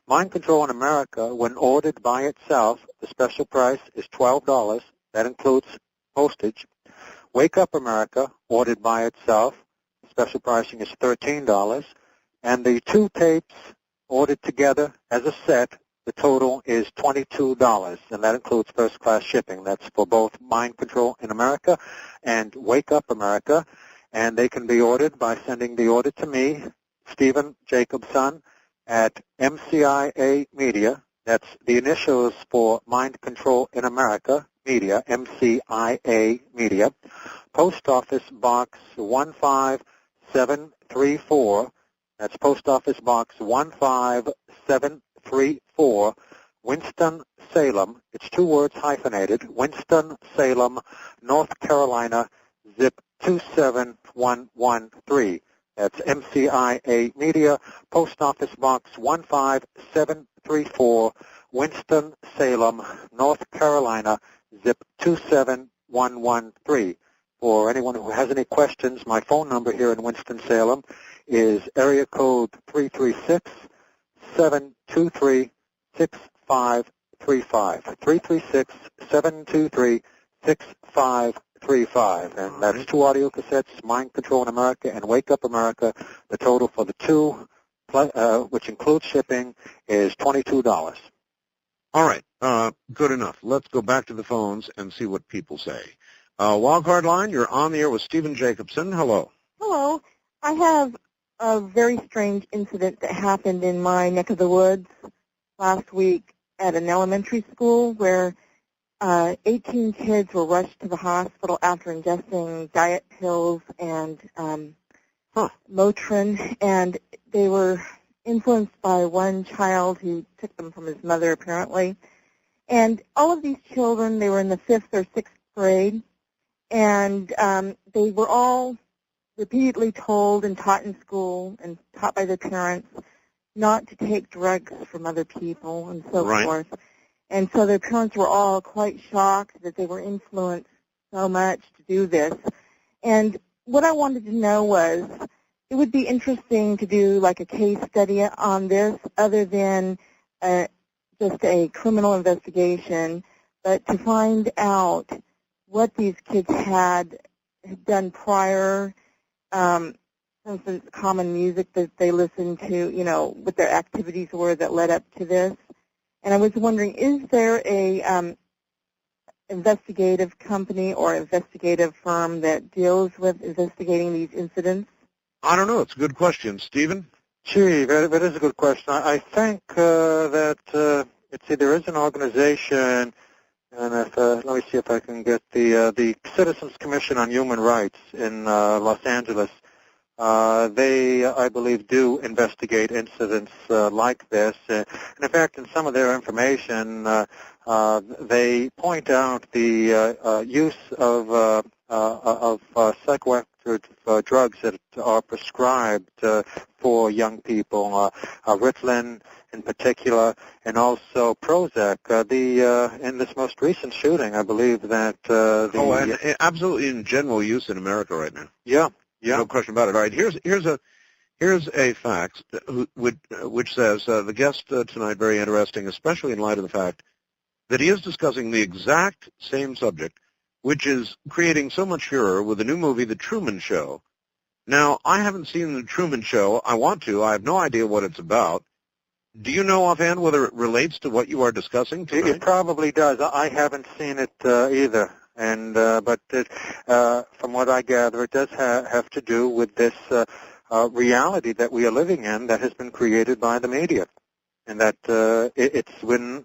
Mind Control in America, when ordered by itself, the special price is $12. That includes postage. Wake Up America, ordered by itself, special pricing is $13. And the 2 tapes ordered together as a set, the total is $22, and that includes first-class shipping. That's for both Mind Control in America and Wake Up America, and they can be ordered by sending the order to me, Stephen Jacobson, at MCIA Media. That's the initials for Mind Control in America, Media, MCIA Media, Post Office Box 15734. That's Post Office Box 15734, Winston-Salem. It's 2 words hyphenated. Winston-Salem, North Carolina, zip 27113. That's MCIA Media, Post Office Box 15734, Winston-Salem, North Carolina, zip 27113. For anyone who has any questions, my phone number here in Winston-Salem is area code 336-723-6535. 336-723-6535. And that's 2 audio cassettes, Mind Control in America and Wake Up America. The total for the 2, which includes shipping, is $22. All right, good enough. Let's go back to the phones and see what people say. Wildcard line, you're on the air with Stephen Jacobson. Hello. Hello. I have a very strange incident that happened in my neck of the woods last week at an elementary school where 18 kids were rushed to the hospital after ingesting diet pills and Moulton, and they were influenced by one child who took them from his mother, apparently. And all of these children, they were in the 5th or 6th grade, and they were all repeatedly told and taught in school and taught by their parents not to take drugs from other people and so forth. And so their parents were all quite shocked that they were influenced so much to do this. And what I wanted to know was, it would be interesting to do like a case study on this other than just a criminal investigation, but to find out what these kids had done prior, for instance, common music that they listened to, you know, what their activities were that led up to this. And I was wondering, is there a investigative company or investigative firm that deals with investigating these incidents? I don't know. It's a good question. Stephen? Gee, that is a good question. I think that there is an organization, and let me see if I can get the Citizens Commission on Human Rights in Los Angeles. They, I believe, do investigate incidents like this. And in fact, in some of their information, they point out the use of psychoactive drugs that are prescribed for young people, Ritalin in particular, and also Prozac. In this most recent shooting, I believe that and absolutely in general use in America right now. Yeah. No question about it. All right, here's a fact which says the guest tonight, very interesting, especially in light of the fact that he is discussing the exact same subject, which is creating so much furor with the new movie, The Truman Show. Now, I haven't seen The Truman Show. I want to. I have no idea what it's about. Do you know offhand whether it relates to what you are discussing tonight? It probably does. I haven't seen it either. And but from what I gather, it does have to do with this reality that we are living in that has been created by the media, and that we're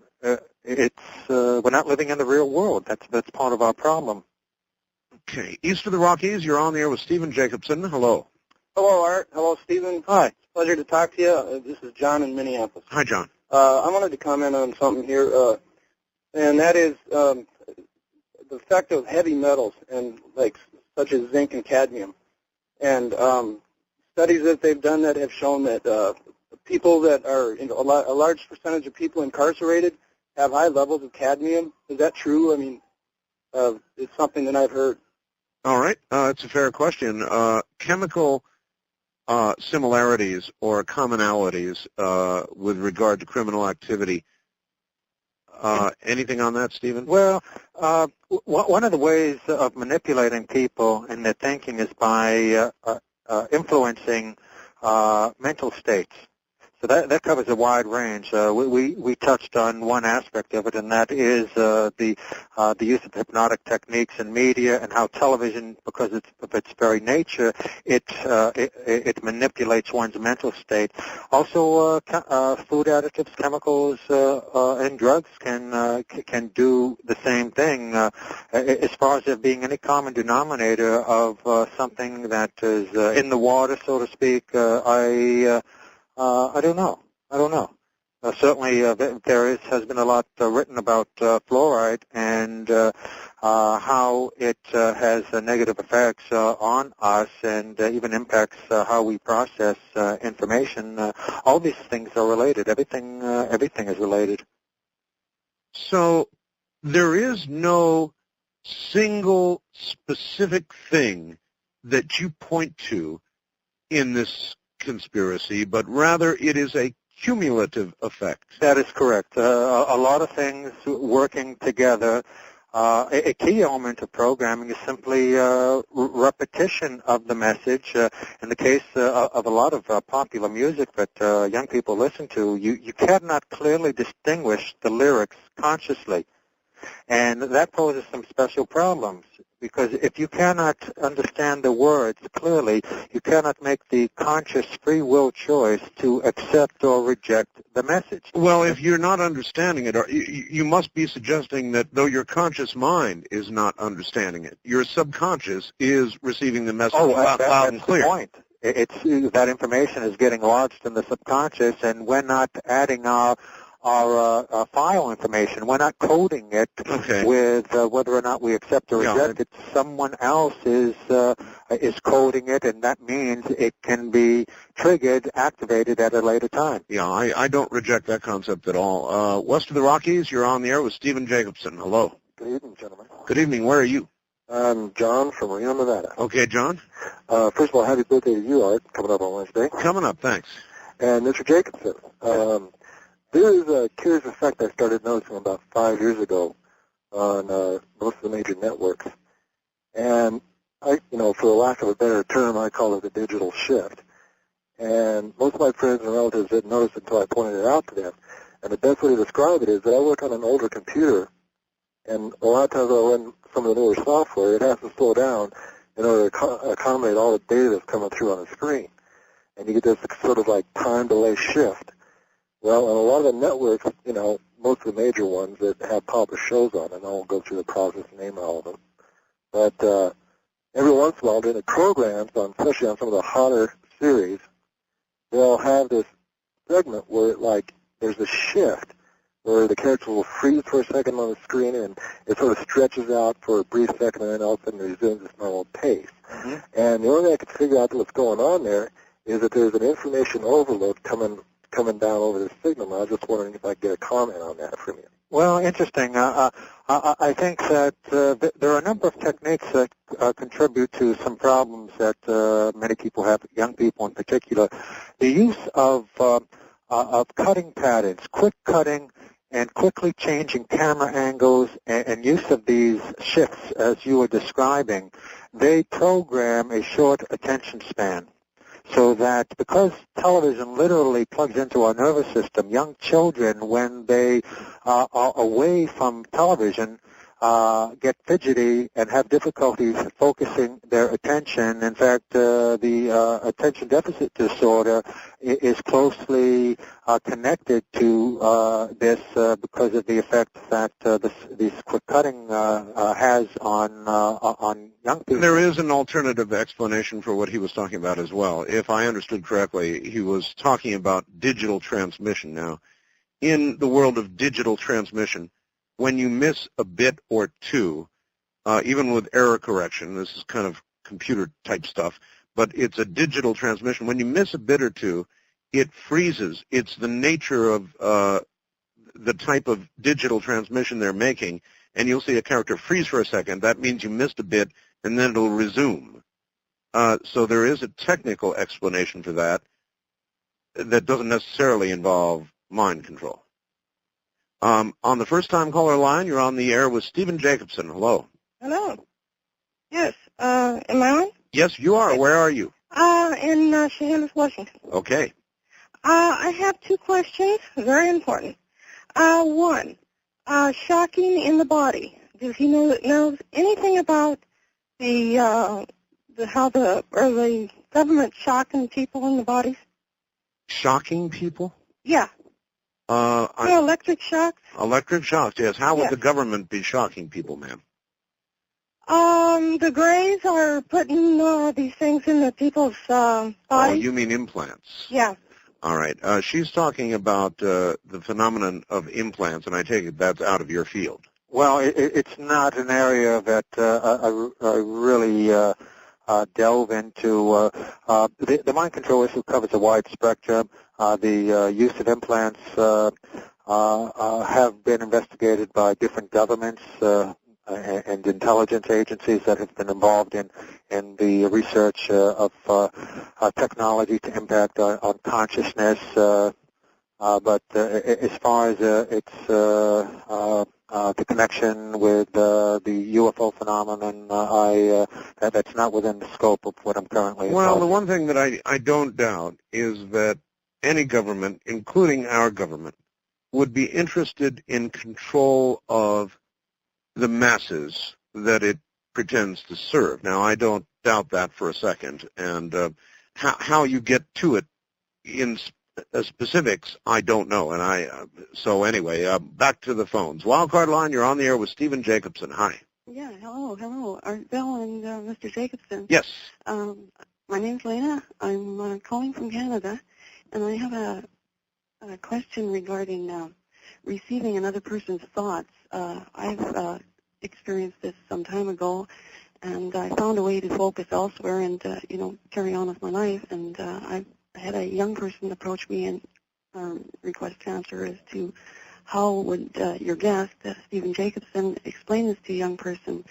not living in the real world. That's part of our problem. Okay. East of the Rockies, you're on the air with Stephen Jacobson. Hello. Hello, Art. Hello, Stephen. Hi. Pleasure to talk to you. This is John in Minneapolis. Hi, John. I wanted to comment on something here, and that is the effect of heavy metals and such as zinc and cadmium. And studies that they've done that have shown that people that are a large percentage of people incarcerated have high levels of cadmium. Is that true? I mean, it's something that I've heard. All right. It's a fair question. Chemical similarities or commonalities with regard to criminal activity. Anything on that, Stephen? Well, one of the ways of manipulating people in their thinking is by influencing mental states. So that covers a wide range. We touched on one aspect of it, and that is the use of hypnotic techniques in media and how television, because of its very nature, it manipulates one's mental state. Also, food additives, chemicals, and drugs can do the same thing. As far as there being any common denominator of something that is in the water, so to speak, I don't know. Certainly, there has been a lot written about fluoride and how it has negative effects on us and even impacts how we process information. All these things are related. Everything is related. So there is no single specific thing that you point to in this conspiracy, but rather it is a cumulative effect. That is correct. A lot of things working together. A key element of programming is simply repetition of the message. In the case of a lot of popular music that young people listen to, you cannot clearly distinguish the lyrics consciously. And that poses some special problems, because if you cannot understand the words clearly, you cannot make the conscious free will choice to accept or reject the message. Well, if you're not understanding it, you must be suggesting that though your conscious mind is not understanding it, your subconscious is receiving the message loud and clear. The point. It's that information is getting lodged in the subconscious, and we're not adding our file information. We're not coding it with whether or not we accept or reject it. Someone else is coding it, and that means it can be triggered, activated at a later time. Yeah, I don't reject that concept at all. West of the Rockies, you're on the air with Stephen Jacobson. Hello. Good evening, gentlemen. Good evening. Where are you? I'm John from Reno, Nevada. Okay, John. First of all, happy birthday to you, Art, coming up on Wednesday. Coming up, thanks. And Mr. Jacobson. There is a curious effect I started noticing about 5 years ago on most of the major networks. And for lack of a better term, I call it the digital shift. And most of my friends and relatives didn't notice it until I pointed it out to them. And the best way to describe it is that I work on an older computer, and a lot of times I run some of the newer software. It has to slow down in order to accommodate all the data that's coming through on the screen. And you get this sort of like time delay shift. Well, on a lot of the networks, most of the major ones that have popular shows on, and I won't go through the process and name all of them, but every once in a while during the programs, especially on some of the hotter series, they'll have this segment where there's a shift where the character will freeze for a second on the screen, and it sort of stretches out for a brief second, and then all of a sudden resumes its normal pace. Mm-hmm. And the only thing I can figure out what's going on there is that there's an information overload coming down over the signal. I was just wondering if I could get a comment on that from you. Well, interesting. I think that there are a number of techniques that contribute to some problems that many people have, young people in particular. The use of cutting patterns, quick cutting, and quickly changing camera angles, and use of these shifts, as you were describing, they program a short attention span. So that because television literally plugs into our nervous system, young children, when they are away from television, get fidgety and have difficulties focusing their attention. In fact, the attention deficit disorder is closely connected to this because of the effect that this quick cutting has on young people. There is an alternative explanation for what he was talking about as well. If I understood correctly, he was talking about digital transmission. Now, in the world of digital transmission, when you miss a bit or two, even with error correction, this is kind of computer-type stuff, but it's a digital transmission. When you miss a bit or two, it freezes. It's the nature of the type of digital transmission they're making, and you'll see a character freeze for a second. That means you missed a bit, and then it'll resume. So there is a technical explanation for that that doesn't necessarily involve mind control. On the first-time caller line, you're on the air with Stephen Jacobson. Hello. Hello. Yes. Am I on? Yes, you are. Where are you? In Chehalis, Washington. Okay. I have two questions, very important. One, shocking in the body. Does he know anything about how the government shocking people in the bodies? Shocking people? Yeah. Electric shocks? Electric shocks, yes. How would the government be shocking people, ma'am? The Greys are putting these things in the people's bodies. Oh, you mean implants? Yeah. All right. She's talking about the phenomenon of implants, and I take it that's out of your field. Well, it's not an area that I really delve into. The mind control issue covers a wide spectrum. The use of implants have been investigated by different governments and intelligence agencies that have been involved in the research of technology to impact on consciousness. But as far as the connection with the UFO phenomenon, that's not within the scope of what I'm currently involved in. Well, the one thing that I don't doubt is that any government, including our government, would be interested in control of the masses that it pretends to serve. Now, I don't doubt that for a second, and how you get to it in specifics, I don't know. And so anyway, back to the phones. Wildcard line, you're on the air with Stephen Jacobson. Hi. Yeah, hello, Art Bell and Mr. Jacobson. Yes. My name's Lena. I'm calling from Canada, and I have a question regarding receiving another person's thoughts. I've experienced this some time ago, and I found a way to focus elsewhere and carry on with my life. And I had a young person approach me and request to answer as to how would your guest, Stephen Jacobson, explain this to a young person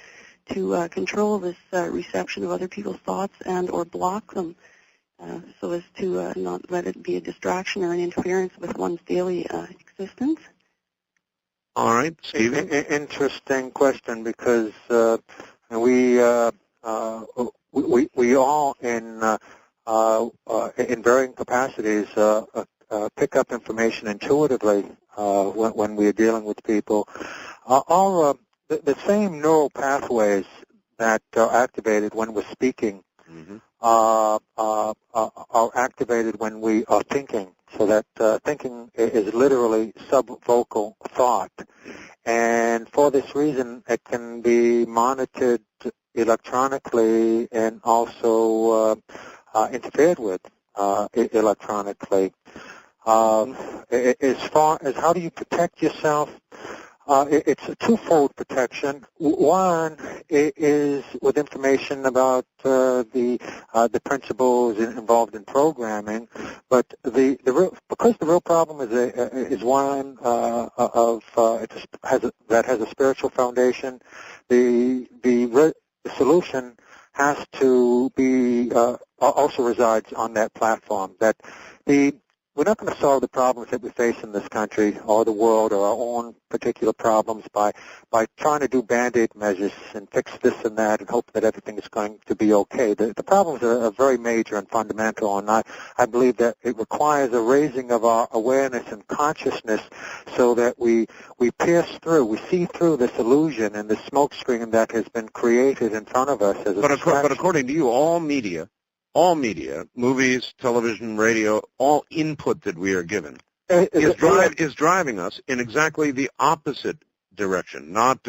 to control this reception of other people's thoughts and or block them so as to not let it be a distraction or an interference with one's daily existence? All right, Stephen. Interesting question, because we all in varying capacities pick up information intuitively when we are dealing with people. The same neural pathways that are activated when we're speaking are activated when we are thinking. So that thinking is literally subvocal thought. And for this reason, it can be monitored electronically and also interfered with electronically. As far as how do you protect yourself, it's a twofold protection. One is with information about the principles involved in programming, but because the real problem is one that has a spiritual foundation, the solution has to be also resides on that platform. That the we're not going to solve the problems that we face in this country or the world or our own particular problems by trying to do Band-Aid measures and fix this and that and hope that everything is going to be okay. The problems are very major and fundamental, and I believe that it requires a raising of our awareness and consciousness so that we pierce through, we see through this illusion and this smoke screen that has been created in front of us as a distraction. But according to you, all media, movies, television, radio, all input that we are given is driving us in exactly the opposite direction, not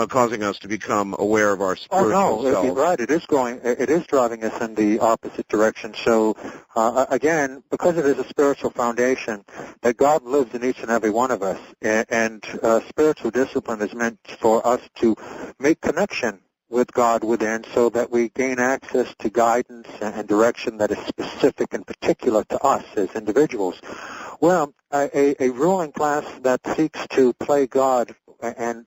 causing us to become aware of our spiritual self. You're right. It is driving us in the opposite direction. So, again, because it is a spiritual foundation, that God lives in each and every one of us, and spiritual discipline is meant for us to make connection with God within so that we gain access to guidance and direction that is specific and particular to us as individuals. Well, a ruling class that seeks to play God and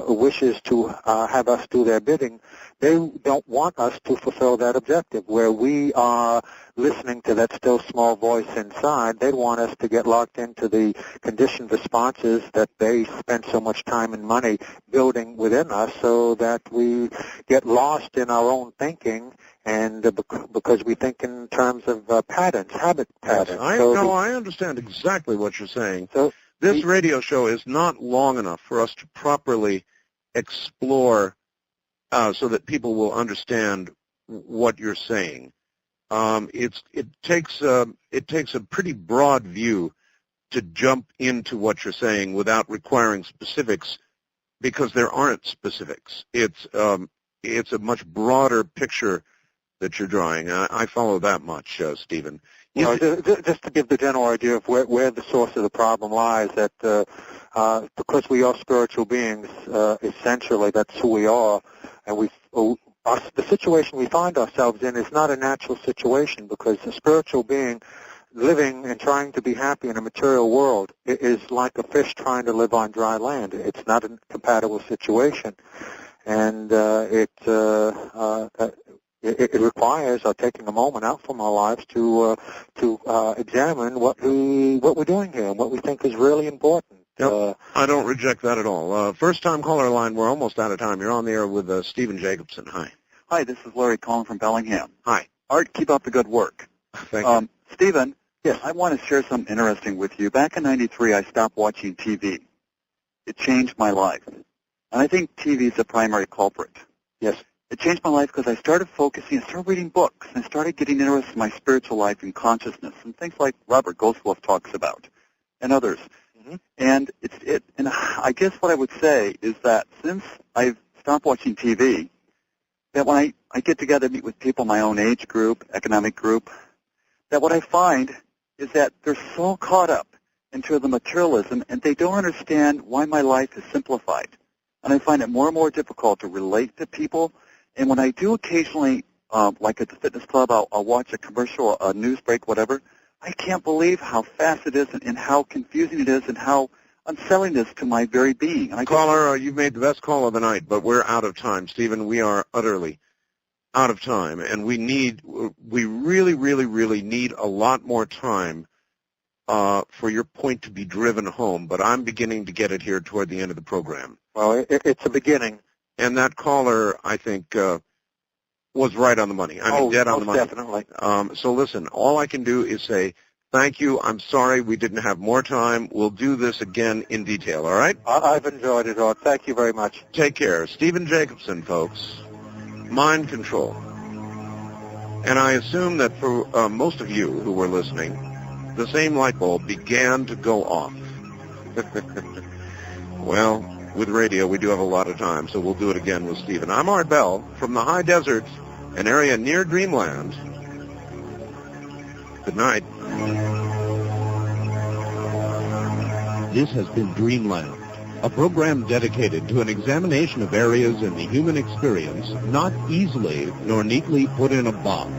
wishes to have us do their bidding, they don't want us to fulfill that objective. Where we are listening to that still small voice inside, they want us to get locked into the conditioned responses that they spend so much time and money building within us, so that we get lost in our own thinking, and because we think in terms of patterns, habit patterns. I understand exactly what you're saying. So this radio show is not long enough for us to properly explore so that people will understand what you're saying. It takes a pretty broad view to jump into what you're saying without requiring specifics, because there aren't specifics. It's a much broader picture that you're drawing. I follow that much, Stephen. Just to give the general idea of where the source of the problem lies, that because we are spiritual beings, essentially that's who we are, and the situation we find ourselves in is not a natural situation, because a spiritual being living and trying to be happy in a material world is like a fish trying to live on dry land. It's not a compatible situation, and it requires our taking a moment out from our lives to examine what we're doing here and what we think is really important. Yep. I don't reject that at all. First-time caller line, we're almost out of time. You're on the air with Stephen Jacobson. Hi. Hi, this is Larry calling from Bellingham. Hi. Art, keep up the good work. Thank you. Stephen, yes, I want to share something interesting with you. Back in '93, I stopped watching TV. It changed my life. And I think TV is the primary culprit. Yes. It changed my life because I started focusing, I started reading books, and I started getting interested in my spiritual life and consciousness and things like Robert Goldsworth talks about and others. Mm-hmm. And and I guess what I would say is that since I've stopped watching TV, that when I get together, meet with people my own age group, economic group, that what I find is that they're so caught up into the materialism, and they don't understand why my life is simplified. And I find it more and more difficult to relate to people. And when I do occasionally, like at the fitness club, I'll watch a commercial, a news break, whatever, I can't believe how fast it is and how confusing it is and how unsettling it is to my very being. And Caller, you've made the best call of the night, but we're out of time. Stephen, we are utterly out of time, and we really, really, really need a lot more time for your point to be driven home, but I'm beginning to get it here toward the end of the program. Well, it's a beginning. And that caller, I think, was right on the money. I mean, dead on the money. Definitely. So listen, all I can do is say thank you. I'm sorry we didn't have more time. We'll do this again in detail, all right? I've enjoyed it, Art. Thank you very much. Take care. Stephen Jacobson, folks. Mind control. And I assume that for most of you who were listening, the same light bulb began to go off. Well, with radio, we do have a lot of time, so we'll do it again with Stephen. I'm Art Bell from the high deserts, an area near Dreamland. Good night. This has been Dreamland, a program dedicated to an examination of areas in the human experience not easily nor neatly put in a box.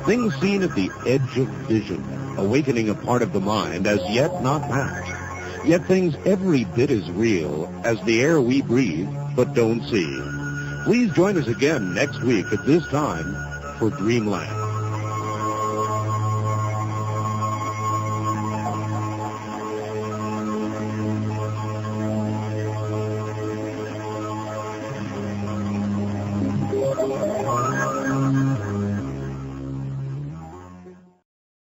Things seen at the edge of vision, awakening a part of the mind as yet not mapped. Yet things every bit as real as the air we breathe but don't see. Please join us again next week at this time for Dreamland.